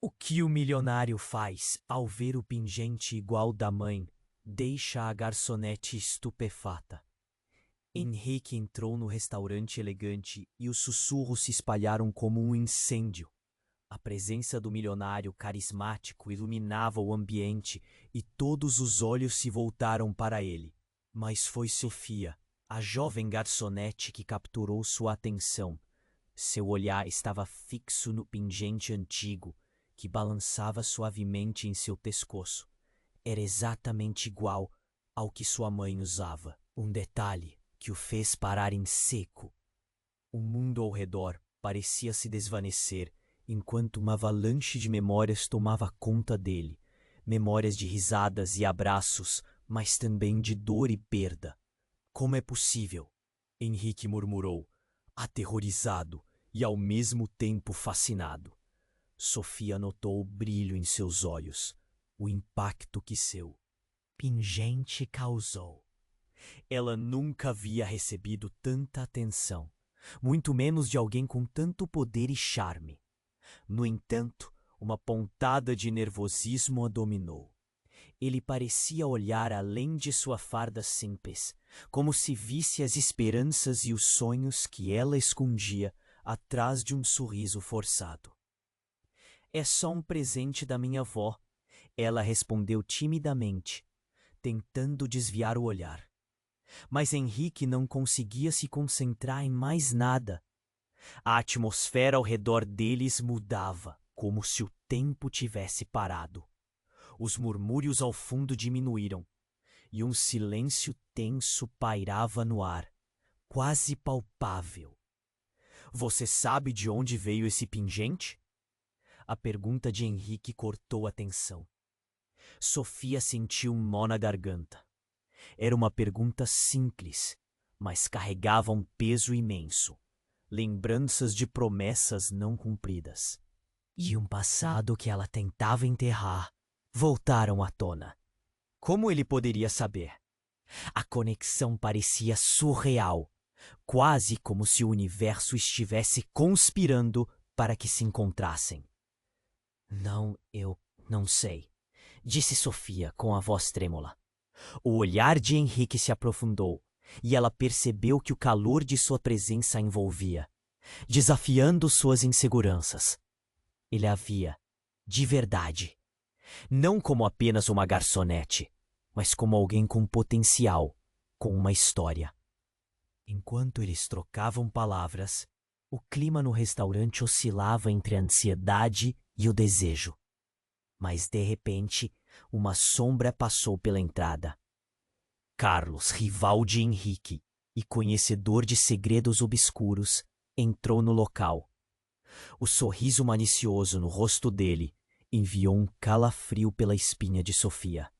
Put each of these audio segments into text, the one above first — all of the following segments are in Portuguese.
O que o milionário faz ao ver o pingente igual da mãe deixa a garçonete estupefata. Henrique entrou no restaurante elegante e os sussurros se espalharam como um incêndio. A presença do milionário carismático iluminava o ambiente e todos os olhos se voltaram para ele. Mas foi Sofia, a jovem garçonete, que capturou sua atenção. Seu olhar estava fixo no pingente antigo, que balançava suavemente em seu pescoço. Era exatamente igual ao que sua mãe usava. Um detalhe que o fez parar em seco. O mundo ao redor parecia se desvanecer, enquanto uma avalanche de memórias tomava conta dele. Memórias de risadas e abraços, mas também de dor e perda. Como é possível? Henrique murmurou, aterrorizado e ao mesmo tempo fascinado. Sofia notou o brilho em seus olhos, o impacto que seu pingente causou. Ela nunca havia recebido tanta atenção, muito menos de alguém com tanto poder e charme. No entanto, uma pontada de nervosismo a dominou. Ele parecia olhar além de sua farda simples, como se visse as esperanças e os sonhos que ela escondia atrás de um sorriso forçado. É só um presente da minha avó, ela respondeu timidamente, tentando desviar o olhar. Mas Henrique não conseguia se concentrar em mais nada. A atmosfera ao redor deles mudava, como se o tempo tivesse parado. Os murmúrios ao fundo diminuíram, e um silêncio tenso pairava no ar, quase palpável. Você sabe de onde veio esse pingente? A pergunta de Henrique cortou a tensão. Sofia sentiu um nó na garganta. Era uma pergunta simples, mas carregava um peso imenso. Lembranças de promessas não cumpridas. E um passado que ela tentava enterrar voltaram à tona. Como ele poderia saber? A conexão parecia surreal, quase como se o universo estivesse conspirando para que se encontrassem. Não, eu não sei, disse Sofia com a voz trêmula. O olhar de Henrique se aprofundou, e ela percebeu que o calor de sua presença a envolvia, desafiando suas inseguranças. Ele a via, de verdade, não como apenas uma garçonete, mas como alguém com potencial, com uma história. Enquanto eles trocavam palavras, o clima no restaurante oscilava entre a ansiedade e o desejo. Mas, de repente, uma sombra passou pela entrada. Carlos, rival de Henrique e conhecedor de segredos obscuros, entrou no local. O sorriso malicioso no rosto dele enviou um calafrio pela espinha de Sofia.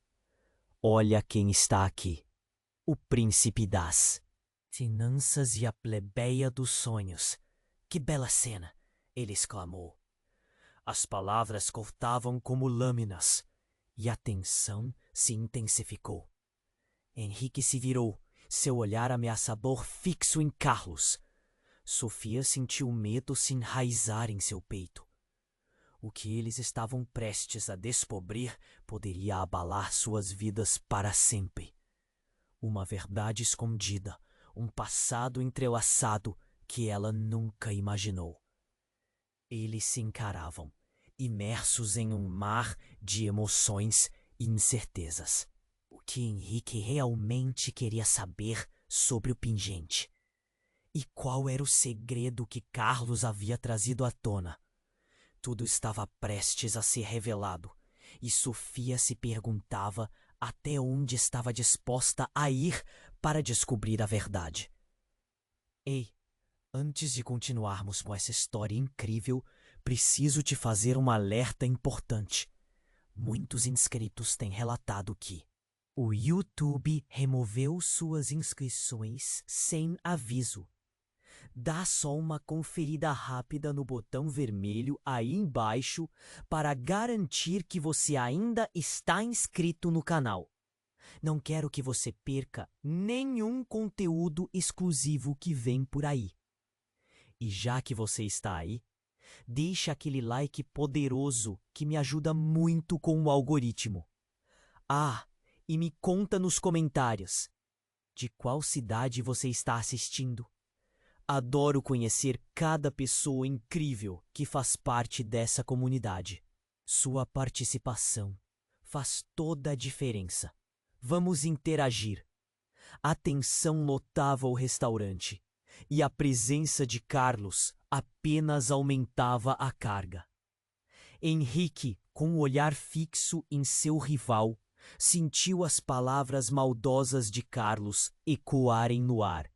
Olha quem está aqui. O príncipe das finanças e a plebeia dos sonhos. Que bela cena! Ele exclamou. As palavras cortavam como lâminas e a tensão se intensificou. Henrique se virou, seu olhar ameaçador fixo em Carlos. Sofia sentiu medo se enraizar em seu peito. O que eles estavam prestes a descobrir poderia abalar suas vidas para sempre. Uma verdade escondida, um passado entrelaçado que ela nunca imaginou. Eles se encaravam, imersos em um mar de emoções e incertezas. O que Henrique realmente queria saber sobre o pingente? E qual era o segredo que Carlos havia trazido à tona? Tudo estava prestes a ser revelado, e Sofia se perguntava até onde estava disposta a ir para descobrir a verdade. Ei, antes de continuarmos com essa história incrível, preciso te fazer um alerta importante. Muitos inscritos têm relatado que o YouTube removeu suas inscrições sem aviso. Dá só uma conferida rápida no botão vermelho aí embaixo para garantir que você ainda está inscrito no canal. Não quero que você perca nenhum conteúdo exclusivo que vem por aí. E já que você está aí, Deixa aquele like poderoso que me ajuda muito com o algoritmo. Ah, e me conta nos comentários de qual cidade você está assistindo. Adoro conhecer cada pessoa incrível que faz parte dessa comunidade. Sua participação faz toda a diferença. Vamos interagir. A tensão lotava o restaurante e a presença de Carlos apenas aumentava a carga. Henrique, com o olhar fixo em seu rival, sentiu as palavras maldosas de Carlos ecoarem no ar.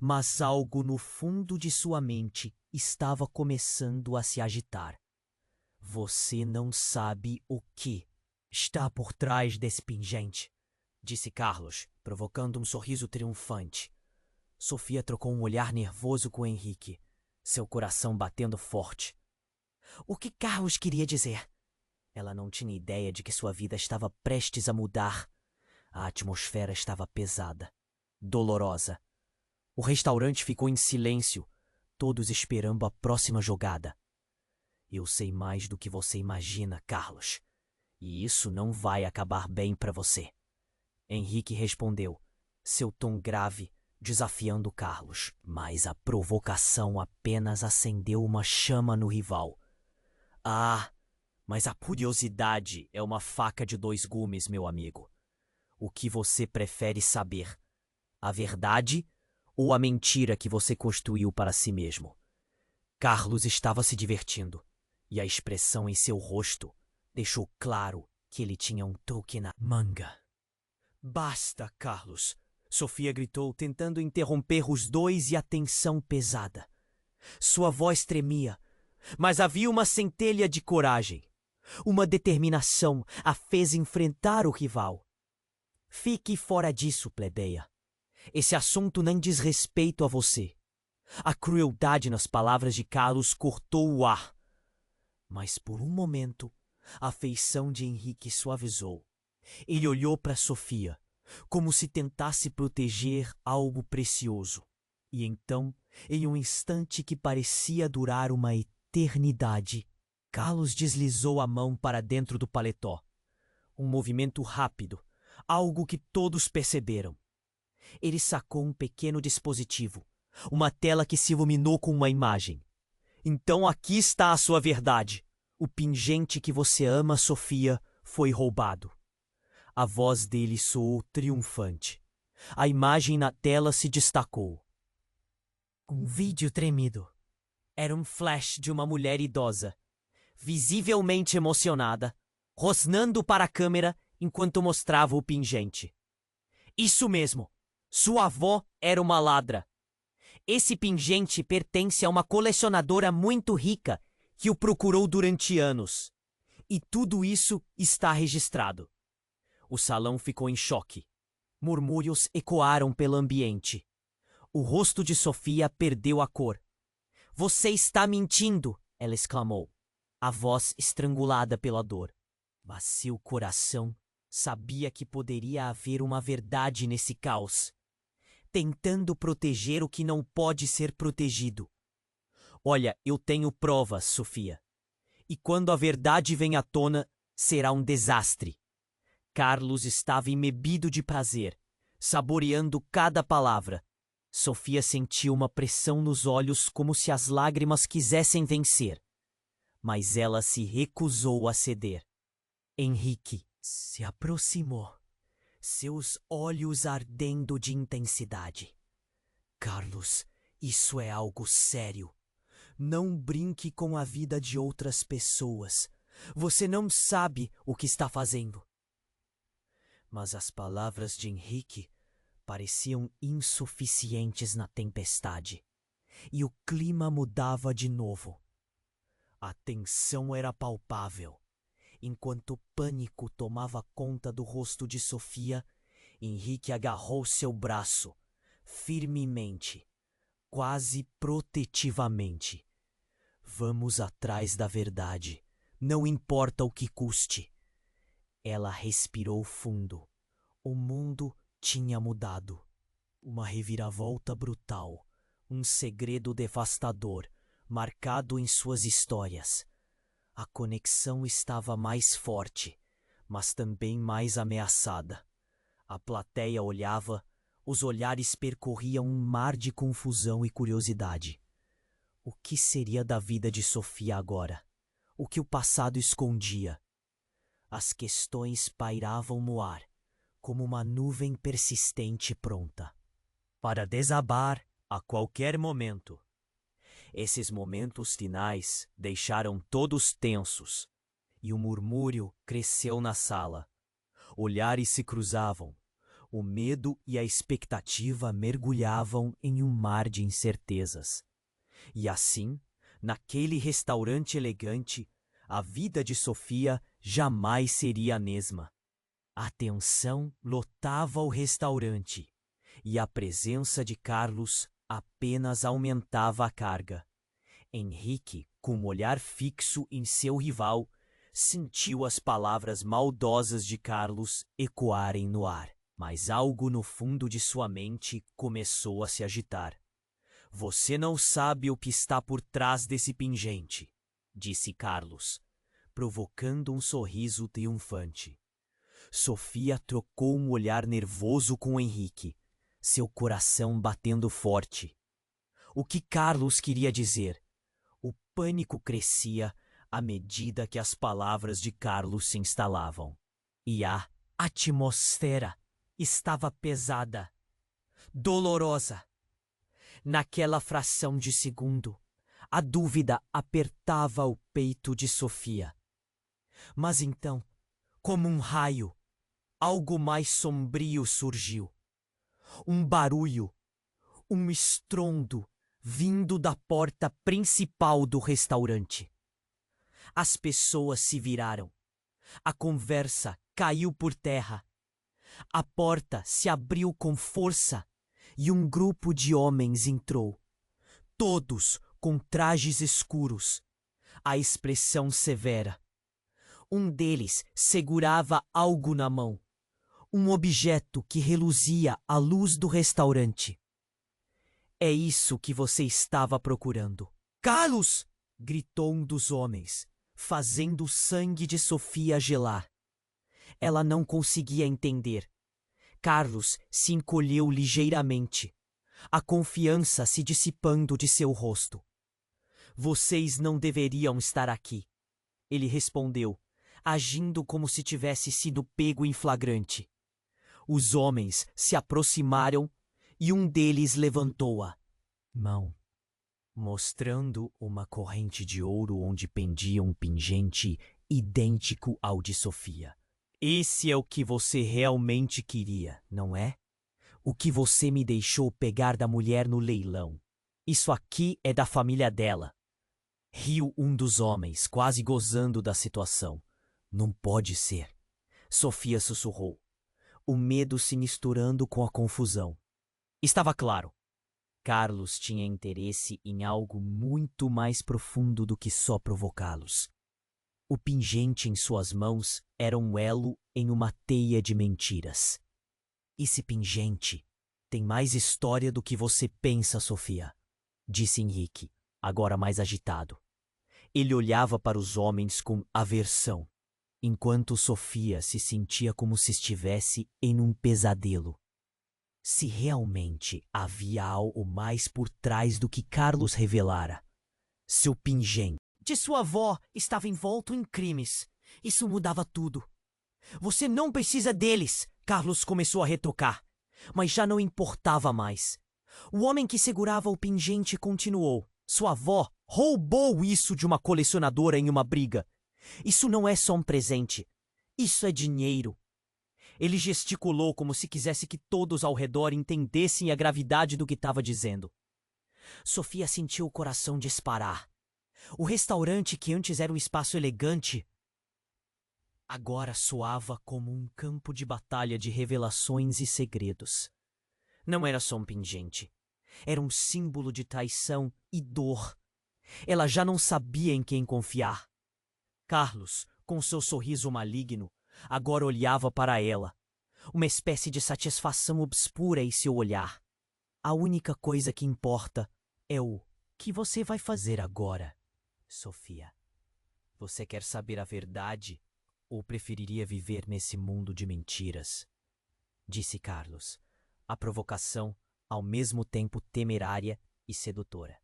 Mas algo no fundo de sua mente estava começando a se agitar. Você não sabe o que está por trás desse pingente, disse Carlos, provocando um sorriso triunfante. Sofia trocou um olhar nervoso com Henrique, seu coração batendo forte. O que Carlos queria dizer? Ela não tinha ideia de que sua vida estava prestes a mudar. A atmosfera estava pesada, dolorosa. O restaurante ficou em silêncio, todos esperando a próxima jogada. Eu sei mais do que você imagina, Carlos. E isso não vai acabar bem para você. Henrique respondeu, seu tom grave, desafiando Carlos. Mas a provocação apenas acendeu uma chama no rival. Ah, mas a curiosidade é uma faca de dois gumes, meu amigo. O que você prefere saber? A verdade ou a mentira que você construiu para si mesmo? Carlos estava se divertindo, e a expressão em seu rosto deixou claro que ele tinha um truque na manga. Basta, Carlos! Sofia gritou, tentando interromper os dois e a tensão pesada. Sua voz tremia, mas havia uma centelha de coragem. Uma determinação a fez enfrentar o rival. Fique fora disso, plebeia. Esse assunto não diz respeito a você. A crueldade nas palavras de Carlos cortou o ar. Mas por um momento, a feição de Henrique suavizou. Ele olhou para Sofia, como se tentasse proteger algo precioso. E então, em um instante que parecia durar uma eternidade, Carlos deslizou a mão para dentro do paletó. Um movimento rápido, algo que todos perceberam. Ele sacou um pequeno dispositivo, uma tela que se iluminou com uma imagem. Então aqui está a sua verdade. O pingente que você ama, Sofia, foi roubado. A voz dele soou triunfante. A imagem na tela se destacou. Um vídeo tremido. Era um flash de uma mulher idosa, visivelmente emocionada, rosnando para a câmera enquanto mostrava o pingente. Isso mesmo! Sua avó era uma ladra. Esse pingente pertence a uma colecionadora muito rica que o procurou durante anos. E tudo isso está registrado. O salão ficou em choque. Murmúrios ecoaram pelo ambiente. O rosto de Sofia perdeu a cor. Você está mentindo! Ela exclamou, a voz estrangulada pela dor. Mas seu coração sabia que poderia haver uma verdade nesse caos, tentando proteger o que não pode ser protegido. Olha, eu tenho provas, Sofia. E quando a verdade vem à tona, será um desastre. Carlos estava embebido de prazer, saboreando cada palavra. Sofia sentiu uma pressão nos olhos como se as lágrimas quisessem vencer. Mas ela se recusou a ceder. Henrique se aproximou, seus olhos ardendo de intensidade. Carlos, isso é algo sério. Não brinque com a vida de outras pessoas. Você não sabe o que está fazendo. Mas as palavras de Henrique pareciam insuficientes na tempestade, e o clima mudava de novo. A tensão era palpável. Enquanto o pânico tomava conta do rosto de Sofia, Henrique agarrou seu braço, firmemente, quase protetivamente. Vamos atrás da verdade, não importa o que custe. Ela respirou fundo. O mundo tinha mudado. Uma reviravolta brutal, um segredo devastador, marcado em suas histórias. A conexão estava mais forte, mas também mais ameaçada. A plateia olhava, os olhares percorriam um mar de confusão e curiosidade. O que seria da vida de Sofia agora? O que o passado escondia? As questões pairavam no ar, como uma nuvem persistente pronta para desabar a qualquer momento. Esses momentos finais deixaram todos tensos, e o murmúrio cresceu na sala. Olhares se cruzavam, o medo e a expectativa mergulhavam em um mar de incertezas. E assim, naquele restaurante elegante, a vida de Sofia jamais seria a mesma. A tensão lotava o restaurante, e a presença de Carlos apenas aumentava a carga. Henrique, com um olhar fixo em seu rival, sentiu as palavras maldosas de Carlos ecoarem no ar. Mas algo no fundo de sua mente começou a se agitar. Você não sabe o que está por trás desse pingente, disse Carlos, provocando um sorriso triunfante. Sofia trocou um olhar nervoso com Henrique, seu coração batendo forte. O que Carlos queria dizer? O pânico crescia à medida que as palavras de Carlos se instalavam. E a atmosfera estava pesada, dolorosa. Naquela fração de segundo, a dúvida apertava o peito de Sofia. Mas então, como um raio, algo mais sombrio surgiu. Um barulho, um estrondo vindo da porta principal do restaurante. As pessoas se viraram. A conversa caiu por terra. A porta se abriu com força e um grupo de homens entrou. Todos com trajes escuros, a expressão severa. Um deles segurava algo na mão, um objeto que reluzia à luz do restaurante. É isso que você estava procurando. Carlos! Gritou um dos homens, fazendo o sangue de Sofia gelar. Ela não conseguia entender. Carlos se encolheu ligeiramente, a confiança se dissipando de seu rosto. Vocês não deveriam estar aqui, ele respondeu, agindo como se tivesse sido pego em flagrante. Os homens se aproximaram e um deles levantou a mão, mostrando uma corrente de ouro onde pendia um pingente idêntico ao de Sofia. Esse é o que você realmente queria, não é? O que você me deixou pegar da mulher no leilão. Isso aqui é da família dela. Riu um dos homens, quase gozando da situação. Não pode ser. Sofia sussurrou, o medo se misturando com a confusão. Estava claro. Carlos tinha interesse em algo muito mais profundo do que só provocá-los. O pingente em suas mãos era um elo em uma teia de mentiras. Esse pingente tem mais história do que você pensa, Sofia, disse Henrique, agora mais agitado. Ele olhava para os homens com aversão, enquanto Sofia se sentia como se estivesse em um pesadelo. Se realmente havia algo mais por trás do que Carlos revelara, seu pingente de sua avó estava envolto em crimes. Isso mudava tudo. Você não precisa deles, Carlos começou a retocar, mas já não importava mais. O homem que segurava o pingente continuou. Sua avó roubou isso de uma colecionadora em uma briga. Isso não é só um presente. Isso é dinheiro. Ele gesticulou como se quisesse que todos ao redor entendessem a gravidade do que estava dizendo. Sofia sentiu o coração disparar. O restaurante que antes era um espaço elegante, agora soava como um campo de batalha de revelações e segredos. Não era só um pingente. Era um símbolo de traição e dor. Ela já não sabia em quem confiar. Carlos, com seu sorriso maligno, agora olhava para ela. Uma espécie de satisfação obscura em seu olhar. A única coisa que importa é o que você vai fazer agora, Sofia? Você quer saber a verdade ou preferiria viver nesse mundo de mentiras? Disse Carlos, a provocação ao mesmo tempo temerária e sedutora.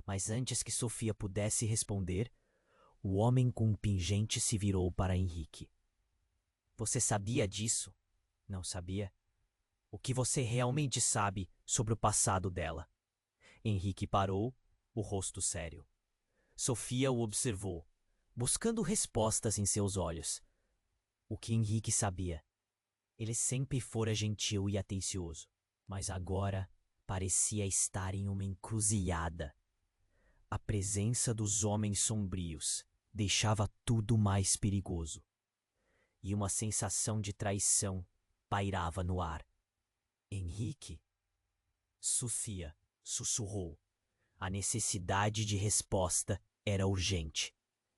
Mas antes que Sofia pudesse responder, o homem com o pingente se virou para Henrique. Você sabia disso? Não sabia? O que você realmente sabe sobre o passado dela? Henrique parou, o rosto sério. Sofia o observou, buscando respostas em seus olhos. O que Henrique sabia? Ele sempre fora gentil e atencioso, mas agora parecia estar em uma encruzilhada. A presença dos homens sombrios deixava tudo mais perigoso, e uma sensação de traição pairava no ar. Henrique? Sofia sussurrou. A necessidade de resposta era urgente.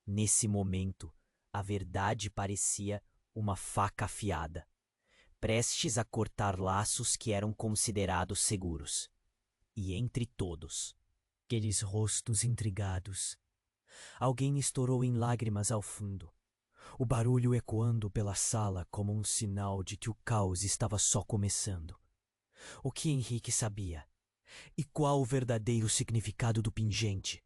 Nesse momento, a verdade parecia uma faca afiada, prestes a cortar laços que eram considerados seguros. E entre todos, aqueles rostos intrigados, alguém estourou em lágrimas ao fundo, o barulho ecoando pela sala como um sinal de que o caos estava só começando. O que Henrique sabia? E qual o verdadeiro significado do pingente?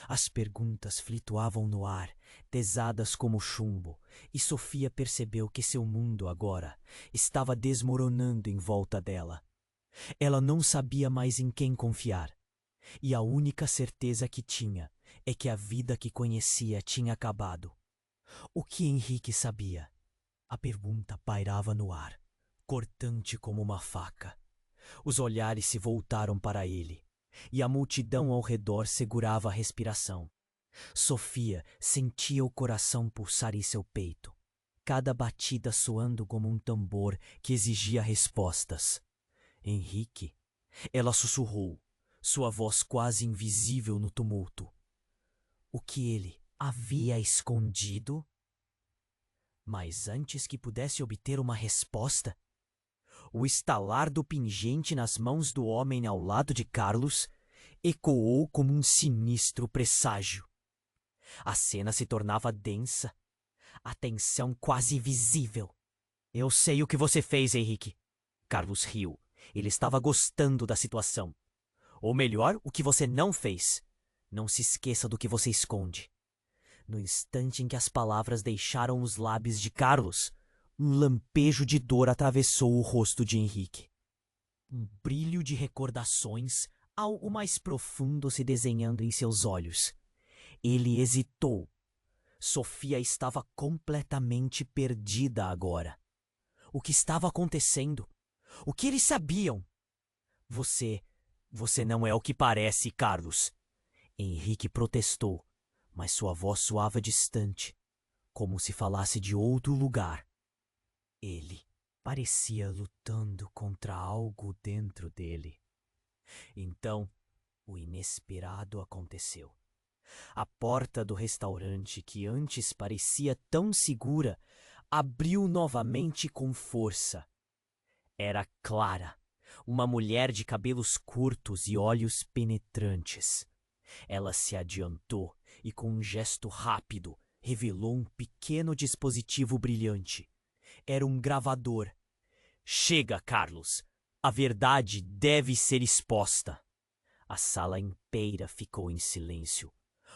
As perguntas flutuavam no ar, pesadas como chumbo, e Sofia percebeu que seu mundo agora estava desmoronando em volta dela. Ela não sabia mais em quem confiar, e a única certeza que tinha é que a vida que conhecia tinha acabado. O que Henrique sabia? A pergunta pairava no ar, cortante como uma faca. Os olhares se voltaram para ele, e a multidão ao redor segurava a respiração. Sofia sentia o coração pulsar em seu peito, cada batida soando como um tambor que exigia respostas. Henrique? Ela sussurrou, sua voz quase invisível no tumulto. O que ele havia escondido? Mas antes que pudesse obter uma resposta, o estalar do pingente nas mãos do homem ao lado de Carlos ecoou como um sinistro presságio. A cena se tornava densa, a tensão quase visível. Eu sei o que você fez, Henrique. Carlos riu. Ele estava gostando da situação. Ou melhor, o que você não fez. Não se esqueça do que você esconde. No instante em que as palavras deixaram os lábios de Carlos, um lampejo de dor atravessou o rosto de Henrique. Um brilho de recordações, algo mais profundo se desenhando em seus olhos. Ele hesitou. Sofia estava completamente perdida agora. O que estava acontecendo? O que eles sabiam? Você não é o que parece, Carlos. Henrique protestou, mas sua voz soava distante, como se falasse de outro lugar. Ele parecia lutando contra algo dentro dele. Então, o inesperado aconteceu. A porta do restaurante, que antes parecia tão segura, abriu novamente com força. Era Clara, uma mulher de cabelos curtos e olhos penetrantes. Ela se adiantou e, com um gesto rápido, revelou um pequeno dispositivo brilhante. Era um gravador. Chega, Carlos. A verdade deve ser exposta. A sala inteira ficou em silêncio,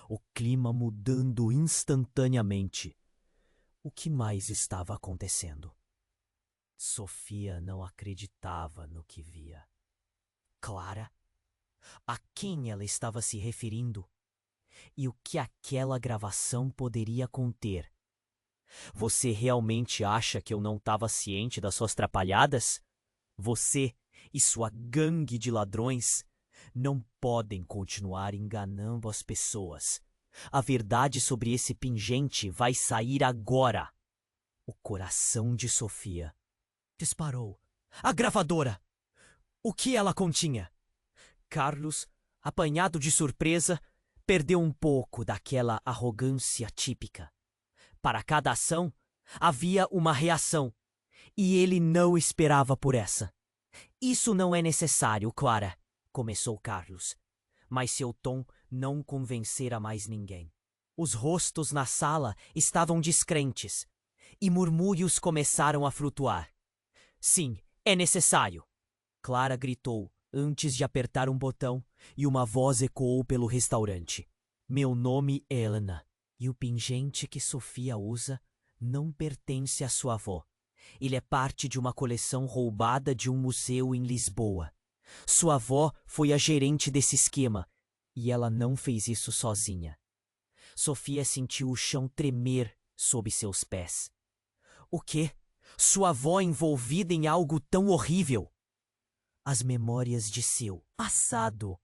o clima mudando instantaneamente. O que mais estava acontecendo? Sofia não acreditava no que via. Clara? A quem ela estava se referindo? E o que aquela gravação poderia conter? Você realmente acha que eu não estava ciente das suas trapalhadas? Você e sua gangue de ladrões não podem continuar enganando as pessoas. A verdade sobre esse pingente vai sair agora. O coração de Sofia disparou. A gravadora! O que ela continha? Carlos, apanhado de surpresa, perdeu um pouco daquela arrogância típica. Para cada ação, havia uma reação, e ele não esperava por essa. Isso não é necessário, Clara, começou Carlos. mas seu tom não convencera mais ninguém. Os rostos na sala estavam descrentes, e murmúrios começaram a flutuar. Sim, é necessário! Clara gritou antes de apertar um botão, e uma voz ecoou pelo restaurante. Meu nome é Helena, e o pingente que Sofia usa não pertence à sua avó. Ele é parte de uma coleção roubada de um museu em Lisboa. Sua avó foi a gerente desse esquema, e ela não fez isso sozinha. Sofia sentiu o chão tremer sob seus pés. O quê? Sua avó envolvida em algo tão horrível? As memórias de seu passado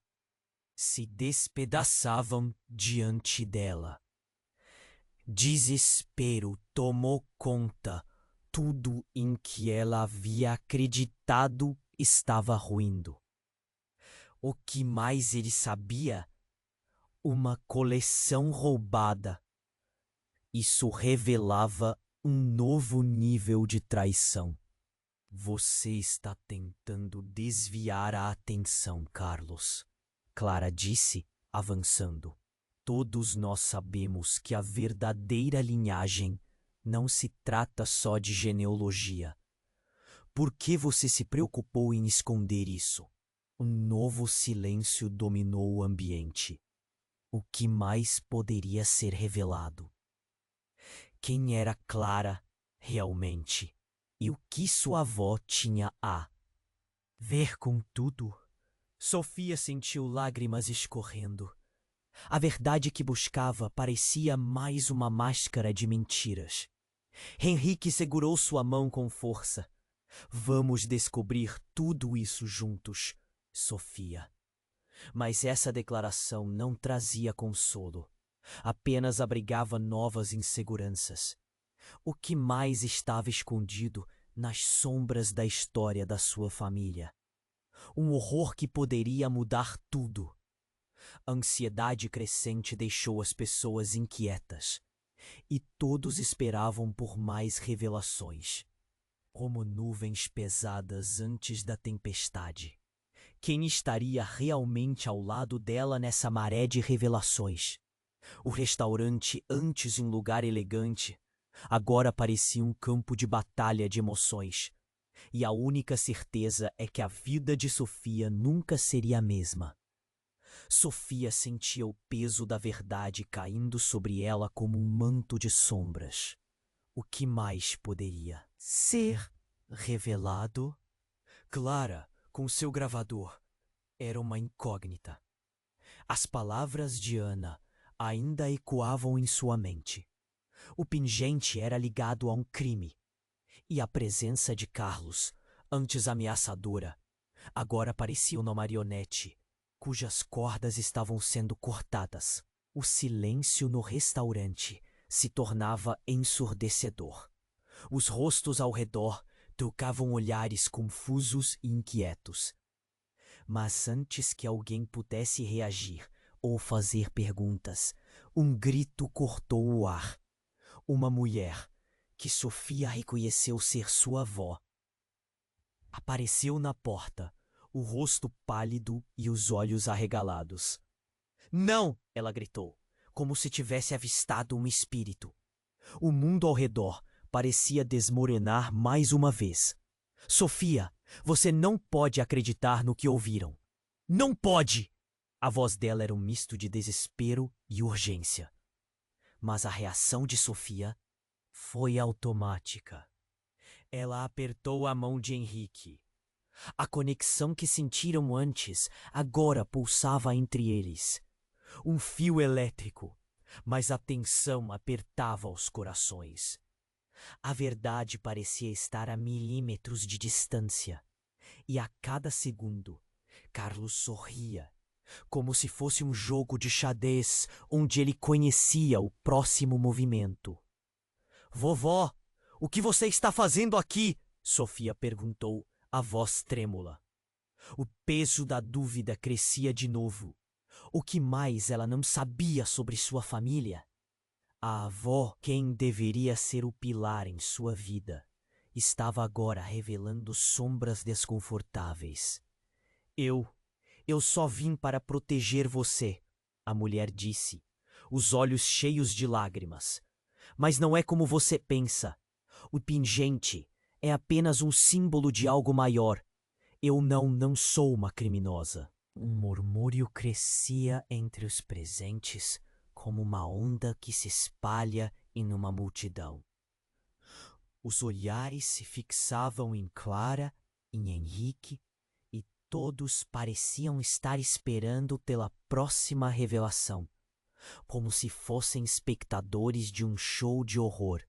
se despedaçavam diante dela. Desespero tomou conta. Tudo em que ela havia acreditado estava ruindo. O que mais ele sabia? Uma coleção roubada. Isso revelava um novo nível de traição. Você está tentando desviar a atenção, Carlos, Clara disse, avançando. Todos nós sabemos que a verdadeira linhagem não se trata só de genealogia. Por que você se preocupou em esconder isso? Um novo silêncio dominou o ambiente. O que mais poderia ser revelado? Quem era Clara realmente? E o que sua avó tinha a ver com tudo? Sofia sentiu lágrimas escorrendo. A verdade que buscava parecia mais uma máscara de mentiras. Henrique segurou sua mão com força. Vamos descobrir tudo isso juntos, Sofia. Mas essa declaração não trazia consolo. Apenas abrigava novas inseguranças. O que mais estava escondido nas sombras da história da sua família? Um horror que poderia mudar tudo. A ansiedade crescente deixou as pessoas inquietas, e todos esperavam por mais revelações. Como nuvens pesadas antes da tempestade. Quem estaria realmente ao lado dela nessa maré de revelações? O restaurante, antes um lugar elegante, agora parecia um campo de batalha de emoções. E a única certeza é que a vida de Sofia nunca seria a mesma. Sofia sentia o peso da verdade caindo sobre ela como um manto de sombras. O que mais poderia ser revelado? Clara, com seu gravador, era uma incógnita. As palavras de Ana ainda ecoavam em sua mente. O pingente era ligado a um crime. E a presença de Carlos, antes ameaçadora, agora parecia uma marionete, cujas cordas estavam sendo cortadas. O silêncio no restaurante se tornava ensurdecedor. Os rostos ao redor trocavam olhares confusos e inquietos. Mas antes que alguém pudesse reagir ou fazer perguntas, um grito cortou o ar. Uma mulher, que Sofia reconheceu ser sua avó, apareceu na porta, o rosto pálido e os olhos arregalados. Não! Ela gritou, como se tivesse avistado um espírito. O mundo ao redor parecia desmoronar mais uma vez. Sofia, você não pode acreditar no que ouviram. Não pode! A voz dela era um misto de desespero e urgência. Mas a reação de Sofia foi automática. Ela apertou a mão de Henrique. A conexão que sentiram antes agora pulsava entre eles. Um fio elétrico, mas a tensão apertava os corações. A verdade parecia estar a milímetros de distância. E a cada segundo, Carlos sorria, como se fosse um jogo de xadrez onde ele conhecia o próximo movimento. Vovó, o que você está fazendo aqui? Sofia perguntou, a voz trêmula. O peso da dúvida crescia de novo. O que mais ela não sabia sobre sua família? A avó, quem deveria ser o pilar em sua vida, estava agora revelando sombras desconfortáveis. Eu só vim para proteger você, a mulher disse, os olhos cheios de lágrimas. Mas não é como você pensa. O pingente é apenas um símbolo de algo maior. Eu não sou uma criminosa. Um murmúrio crescia entre os presentes como uma onda que se espalha em uma multidão. Os olhares se fixavam em Clara, em Henrique, e todos pareciam estar esperando pela próxima revelação, como se fossem espectadores de um show de horror.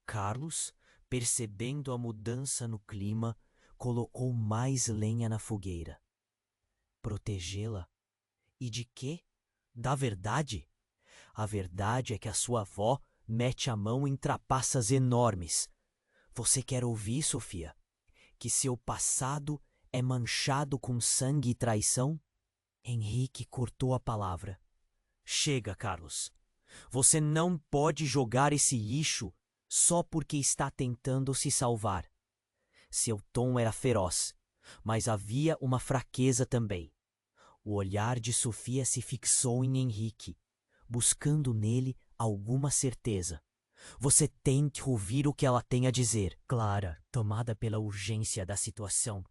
Carlos, percebendo a mudança no clima, colocou mais lenha na fogueira. Protegê-la? E de quê? Da verdade? A verdade é que a sua avó mete a mão em trapaças enormes. Você quer ouvir, Sofia? Que seu passado é manchado com sangue e traição? Henrique cortou a palavra. Chega, Carlos. Você não pode jogar esse lixo só porque está tentando se salvar. Seu tom era feroz, mas havia uma fraqueza também. O olhar de Sofia se fixou em Henrique, buscando nele alguma certeza. Você tem que ouvir o que ela tem a dizer. Clara, tomada pela urgência da situação,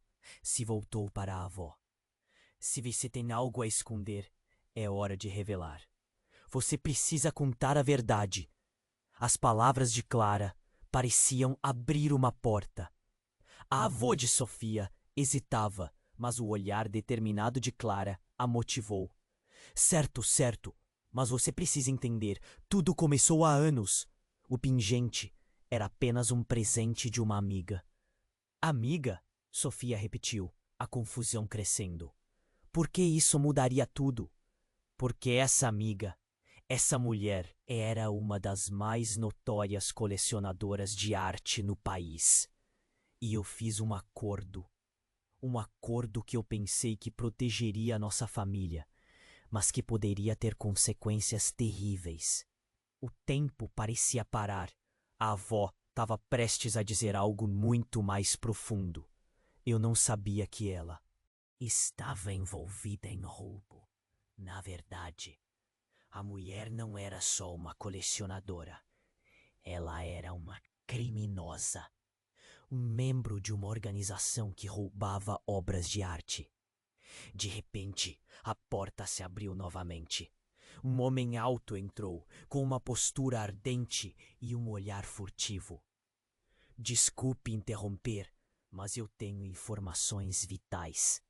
se voltou para a avó. Se você tem algo a esconder, é hora de revelar. Você precisa contar a verdade. As palavras de Clara pareciam abrir uma porta. A avó de Sofia hesitava, mas o olhar determinado de Clara a motivou. Certo, certo, mas você precisa entender, tudo começou há anos. O pingente era apenas um presente de uma amiga. Amiga? Sofia repetiu, a confusão crescendo. Por que isso mudaria tudo? Porque essa amiga, essa mulher, era uma das mais notórias colecionadoras de arte no país. E eu fiz um acordo que eu pensei que protegeria a nossa família, mas que poderia ter consequências terríveis. O tempo parecia parar. A avó estava prestes a dizer algo muito mais profundo. Eu não sabia que ela estava envolvida em roubo. Na verdade, a mulher não era só uma colecionadora. Ela era uma criminosa. Um membro de uma organização que roubava obras de arte. De repente, a porta se abriu novamente. Um homem alto entrou, com uma postura ardente e um olhar furtivo. Desculpe interromper, mas eu tenho informações vitais.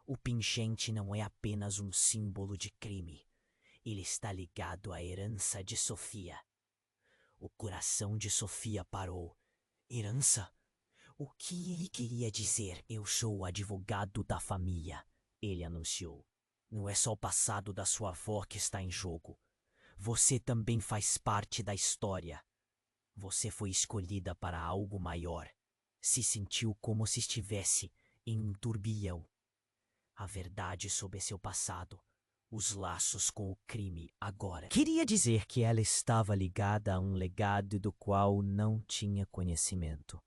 O pingente não é apenas um símbolo de crime. Ele está ligado à herança de Sofia. O coração de Sofia parou. Herança? O que ele queria dizer? Eu sou o advogado da família, ele anunciou. Não é só o passado da sua avó que está em jogo. Você também faz parte da história. Você foi escolhida para algo maior. Se sentiu como se estivesse em um turbilhão. A verdade sobre seu passado, os laços com o crime agora. Queria dizer que ela estava ligada a um legado do qual não tinha conhecimento.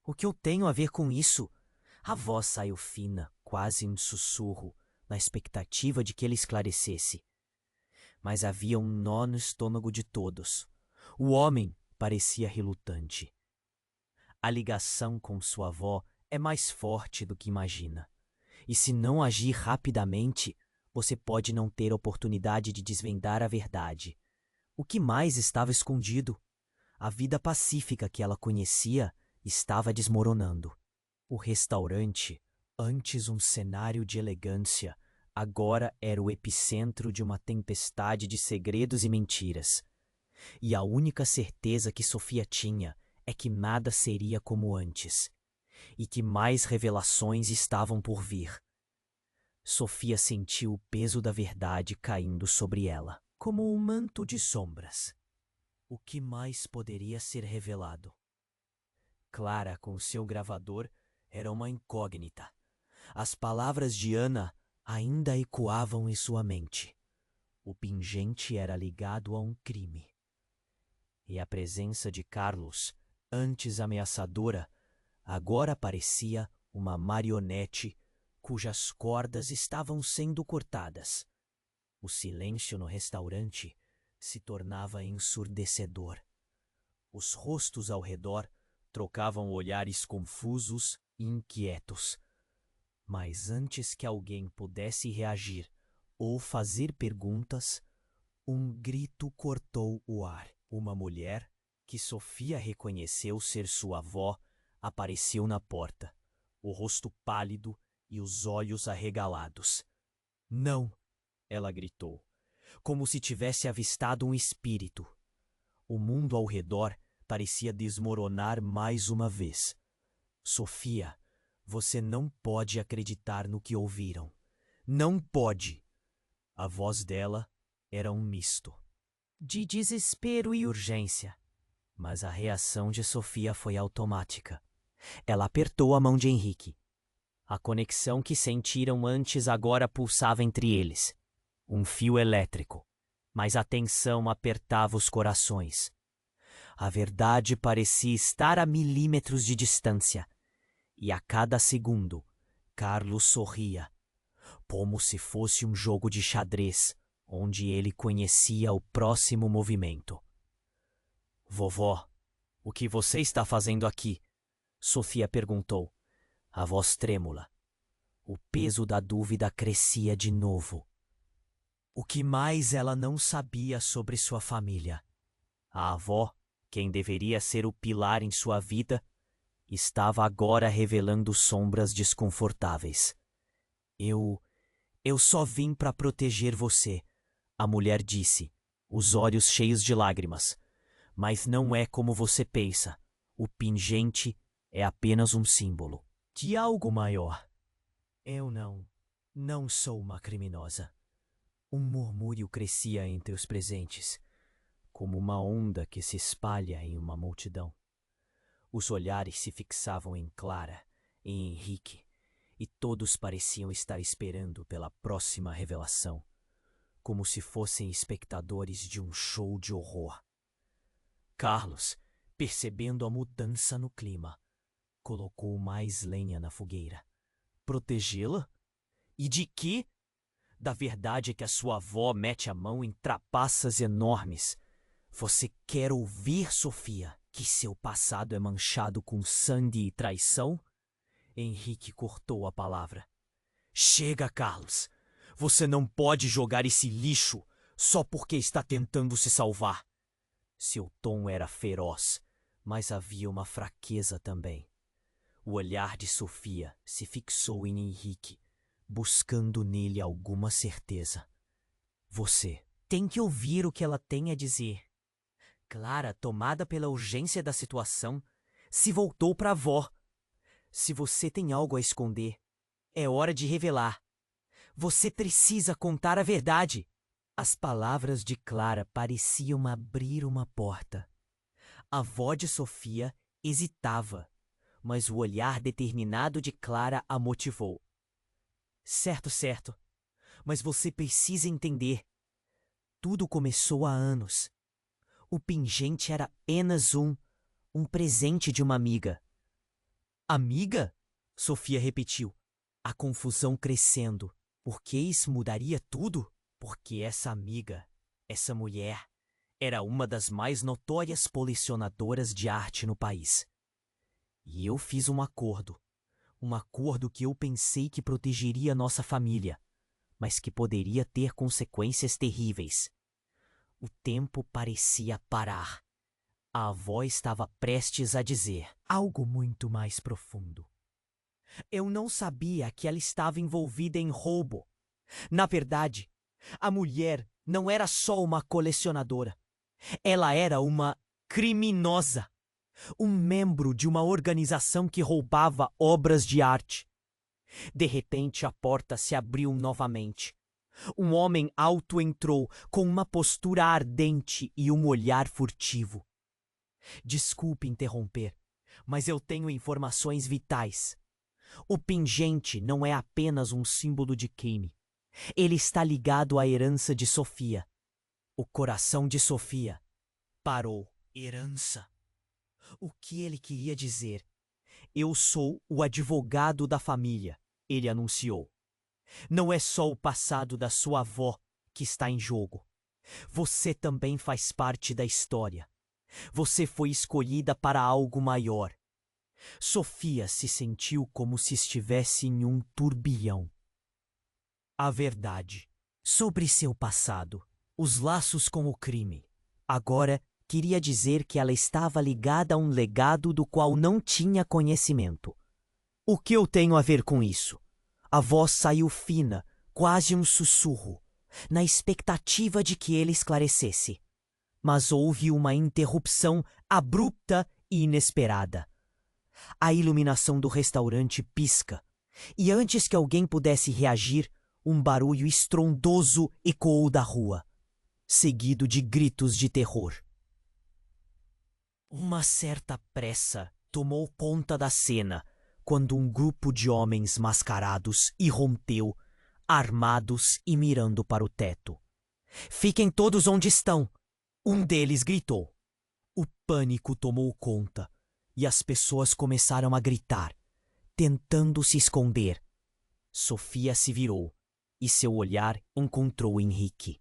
O que eu tenho a ver com isso? A voz saiu fina, quase em sussurro, na expectativa de que ele esclarecesse. Mas havia um nó no estômago de todos. O homem parecia relutante. A ligação com sua avó é mais forte do que imagina. E se não agir rapidamente, você pode não ter oportunidade de desvendar a verdade. O que mais estava escondido? A vida pacífica que ela conhecia estava desmoronando. O restaurante, antes um cenário de elegância, agora era o epicentro de uma tempestade de segredos e mentiras. E a única certeza que Sofia tinha é que nada seria como antes, e que mais revelações estavam por vir. Sofia sentiu o peso da verdade caindo sobre ela, como um manto de sombras. O que mais poderia ser revelado? Clara, com seu gravador, era uma incógnita. As palavras de Ana ainda ecoavam em sua mente. O pingente era ligado a um crime. E a presença de Carlos, antes ameaçadora, agora parecia uma marionete cujas cordas estavam sendo cortadas. O silêncio no restaurante se tornava ensurdecedor. Os rostos ao redor trocavam olhares confusos e inquietos. Mas antes que alguém pudesse reagir ou fazer perguntas, um grito cortou o ar. Uma mulher, que Sofia reconheceu ser sua avó, apareceu na porta, o rosto pálido e os olhos arregalados. Não! Ela gritou, como se tivesse avistado um espírito. O mundo ao redor parecia desmoronar mais uma vez. Sofia, você não pode acreditar no que ouviram. Não pode! A voz dela era um misto de desespero e urgência. Mas a reação de Sofia foi automática. Ela apertou a mão de Henrique. A conexão que sentiram antes agora pulsava entre eles. Um fio elétrico. Mas a tensão apertava os corações. A verdade parecia estar a milímetros de distância. E a cada segundo, Carlos sorria, como se fosse um jogo de xadrez, onde ele conhecia o próximo movimento. Vovó, o que você está fazendo aqui? Sofia perguntou, a voz trêmula. O peso da dúvida crescia de novo. O que mais ela não sabia sobre sua família? A avó, quem deveria ser o pilar em sua vida, estava agora revelando sombras desconfortáveis. Eu só vim para proteger você, a mulher disse, os olhos cheios de lágrimas. Mas não é como você pensa. O pingente é apenas um símbolo de algo maior. Eu não sou uma criminosa. Um murmúrio crescia entre os presentes, como uma onda que se espalha em uma multidão. Os olhares se fixavam em Clara e em Henrique, e todos pareciam estar esperando pela próxima revelação, como se fossem espectadores de um show de horror. Carlos, percebendo a mudança no clima, colocou mais lenha na fogueira. Protegê-la? E de quê? Da verdade que a sua avó mete a mão em trapaças enormes. Você quer ouvir, Sofia, que seu passado é manchado com sangue e traição? Henrique cortou a palavra. Chega, Carlos. Você não pode jogar esse lixo só porque está tentando se salvar. Seu tom era feroz, mas havia uma fraqueza também. O olhar de Sofia se fixou em Henrique, buscando nele alguma certeza. Você tem que ouvir o que ela tem a dizer. Clara, tomada pela urgência da situação, se voltou para a avó. Se você tem algo a esconder, é hora de revelar. Você precisa contar a verdade. As palavras de Clara pareciam abrir uma porta. A avó de Sofia hesitava, mas o olhar determinado de Clara a motivou. Certo, mas você precisa entender. Tudo começou há anos. O pingente era apenas um presente de uma amiga. Amiga? Sofia repetiu, a confusão crescendo. Por que isso mudaria tudo? Porque essa amiga, essa mulher, era uma das mais notórias colecionadoras de arte no país. E eu fiz um acordo que eu pensei que protegeria nossa família, mas que poderia ter consequências terríveis. O tempo parecia parar. A avó estava prestes a dizer algo muito mais profundo. Eu não sabia que ela estava envolvida em roubo. Na verdade, a mulher não era só uma colecionadora. Ela era uma criminosa. Um membro de uma organização que roubava obras de arte. De repente, a porta se abriu novamente. Um homem alto entrou, com uma postura ardente e um olhar furtivo. Desculpe interromper, mas eu tenho informações vitais. O pingente não é apenas um símbolo de crime. Ele está ligado à herança de Sofia. O coração de Sofia parou. Herança? O que ele queria dizer? Eu sou o advogado da família. ele anunciou. Não é só o passado da sua avó que está em jogo. Você também faz parte da história. Você foi escolhida para algo maior. Sofia se sentiu como se estivesse em um turbilhão. A verdade sobre seu passado, os laços com o crime. Agora, queria dizer que ela estava ligada a um legado do qual não tinha conhecimento. O que eu tenho a ver com isso? A voz saiu fina, quase um sussurro, na expectativa de que ele esclarecesse. Mas houve uma interrupção abrupta e inesperada. A iluminação do restaurante pisca, e antes que alguém pudesse reagir, um barulho estrondoso ecoou da rua, seguido de gritos de terror. Uma certa pressa tomou conta da cena quando um grupo de homens mascarados irrompeu, armados e mirando para o teto. "Fiquem todos onde estão!" Um deles gritou. O pânico tomou conta e as pessoas começaram a gritar, tentando se esconder. Sofia se virou e seu olhar encontrou Henrique.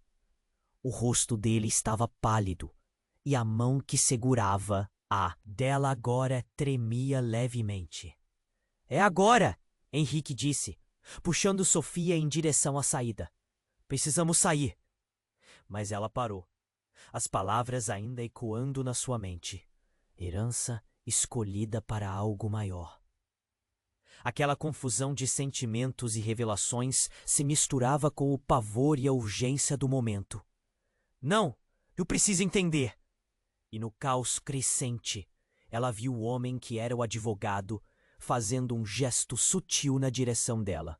O rosto dele estava pálido e a mão que segurava a dela agora tremia levemente. "É agora!" Henrique disse, puxando Sofia em direção à saída. "Precisamos sair." Mas ela parou, as palavras ainda ecoando na sua mente. Herança escolhida para algo maior. Aquela confusão de sentimentos e revelações se misturava com o pavor e a urgência do momento. "Não, eu preciso entender." E no caos crescente, ela viu o homem que era o advogado fazendo um gesto sutil na direção dela,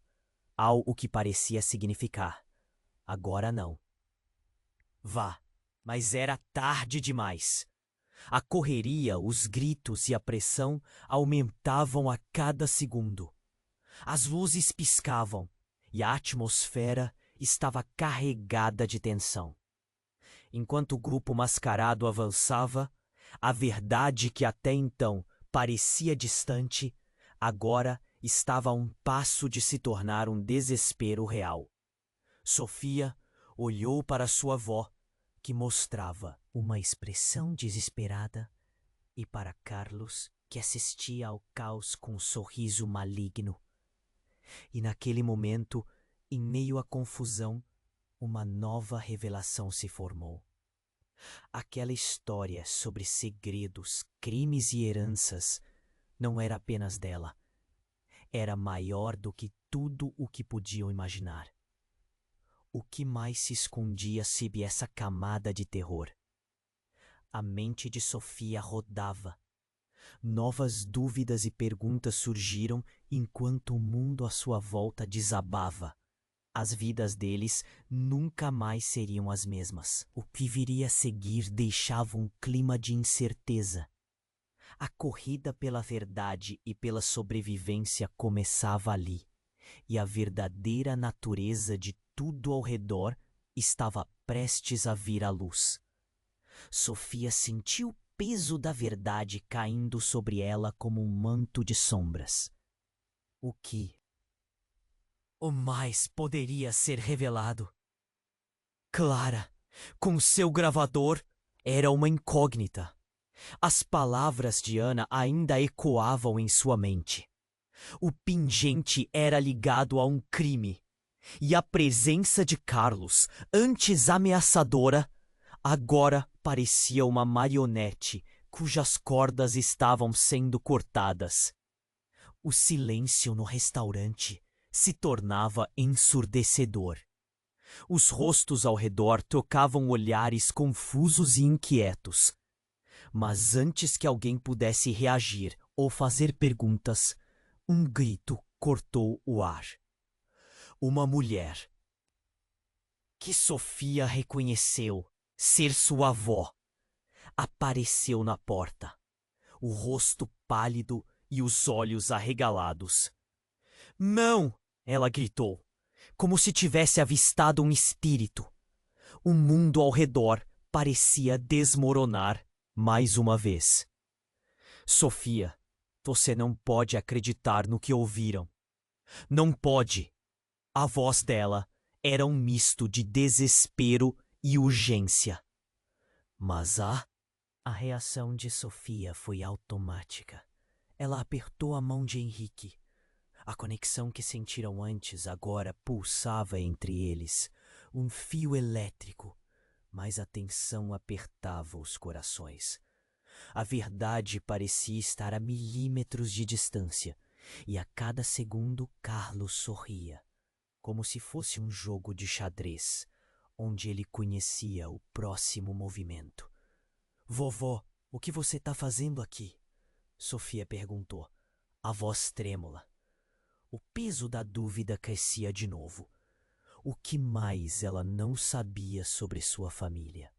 algo que parecia significar: agora não. Vá, mas era tarde demais. A correria, os gritos e a pressão aumentavam a cada segundo. As luzes piscavam e a atmosfera estava carregada de tensão. Enquanto o grupo mascarado avançava, a verdade que até então parecia distante, agora estava a um passo de se tornar um desespero real. Sofia olhou para sua avó, que mostrava uma expressão desesperada, e para Carlos, que assistia ao caos com um sorriso maligno. E naquele momento, em meio à confusão, uma nova revelação se formou. Aquela história sobre segredos, crimes e heranças não era apenas dela. Era maior do que tudo o que podiam imaginar. O que mais se escondia sob essa camada de terror? A mente de Sofia rodava. Novas dúvidas e perguntas surgiram enquanto o mundo à sua volta desabava. As vidas deles nunca mais seriam as mesmas. O que viria a seguir deixava um clima de incerteza. A corrida pela verdade e pela sobrevivência começava ali, e a verdadeira natureza de tudo ao redor estava prestes a vir à luz. Sofia sentiu o peso da verdade caindo sobre ela como um manto de sombras. O que o mais poderia ser revelado? Clara, com seu gravador, era uma incógnita. As palavras de Ana ainda ecoavam em sua mente. O pingente era ligado a um crime, e a presença de Carlos, antes ameaçadora, agora parecia uma marionete cujas cordas estavam sendo cortadas. O silêncio no restaurante se tornava ensurdecedor. Os rostos ao redor trocavam olhares confusos e inquietos. Mas antes que alguém pudesse reagir ou fazer perguntas, um grito cortou o ar. Uma mulher, que Sofia reconheceu ser sua avó, apareceu na porta, o rosto pálido e os olhos arregalados. "Não!" ela gritou, como se tivesse avistado um espírito. O mundo ao redor parecia desmoronar mais uma vez. "Sofia, você não pode acreditar no que ouviram." Não pode. A voz dela era um misto de desespero e urgência. Mas a reação de Sofia foi automática. Ela apertou a mão de Henrique. A conexão que sentiram antes agora pulsava entre eles, um fio elétrico, mas a tensão apertava os corações. A verdade parecia estar a milímetros de distância, e a cada segundo Carlos sorria, como se fosse um jogo de xadrez, onde ele conhecia o próximo movimento. Vovó, o que você está fazendo aqui? Sofia perguntou, a voz trêmula. O peso da dúvida crescia de novo. O que mais ela não sabia sobre sua família?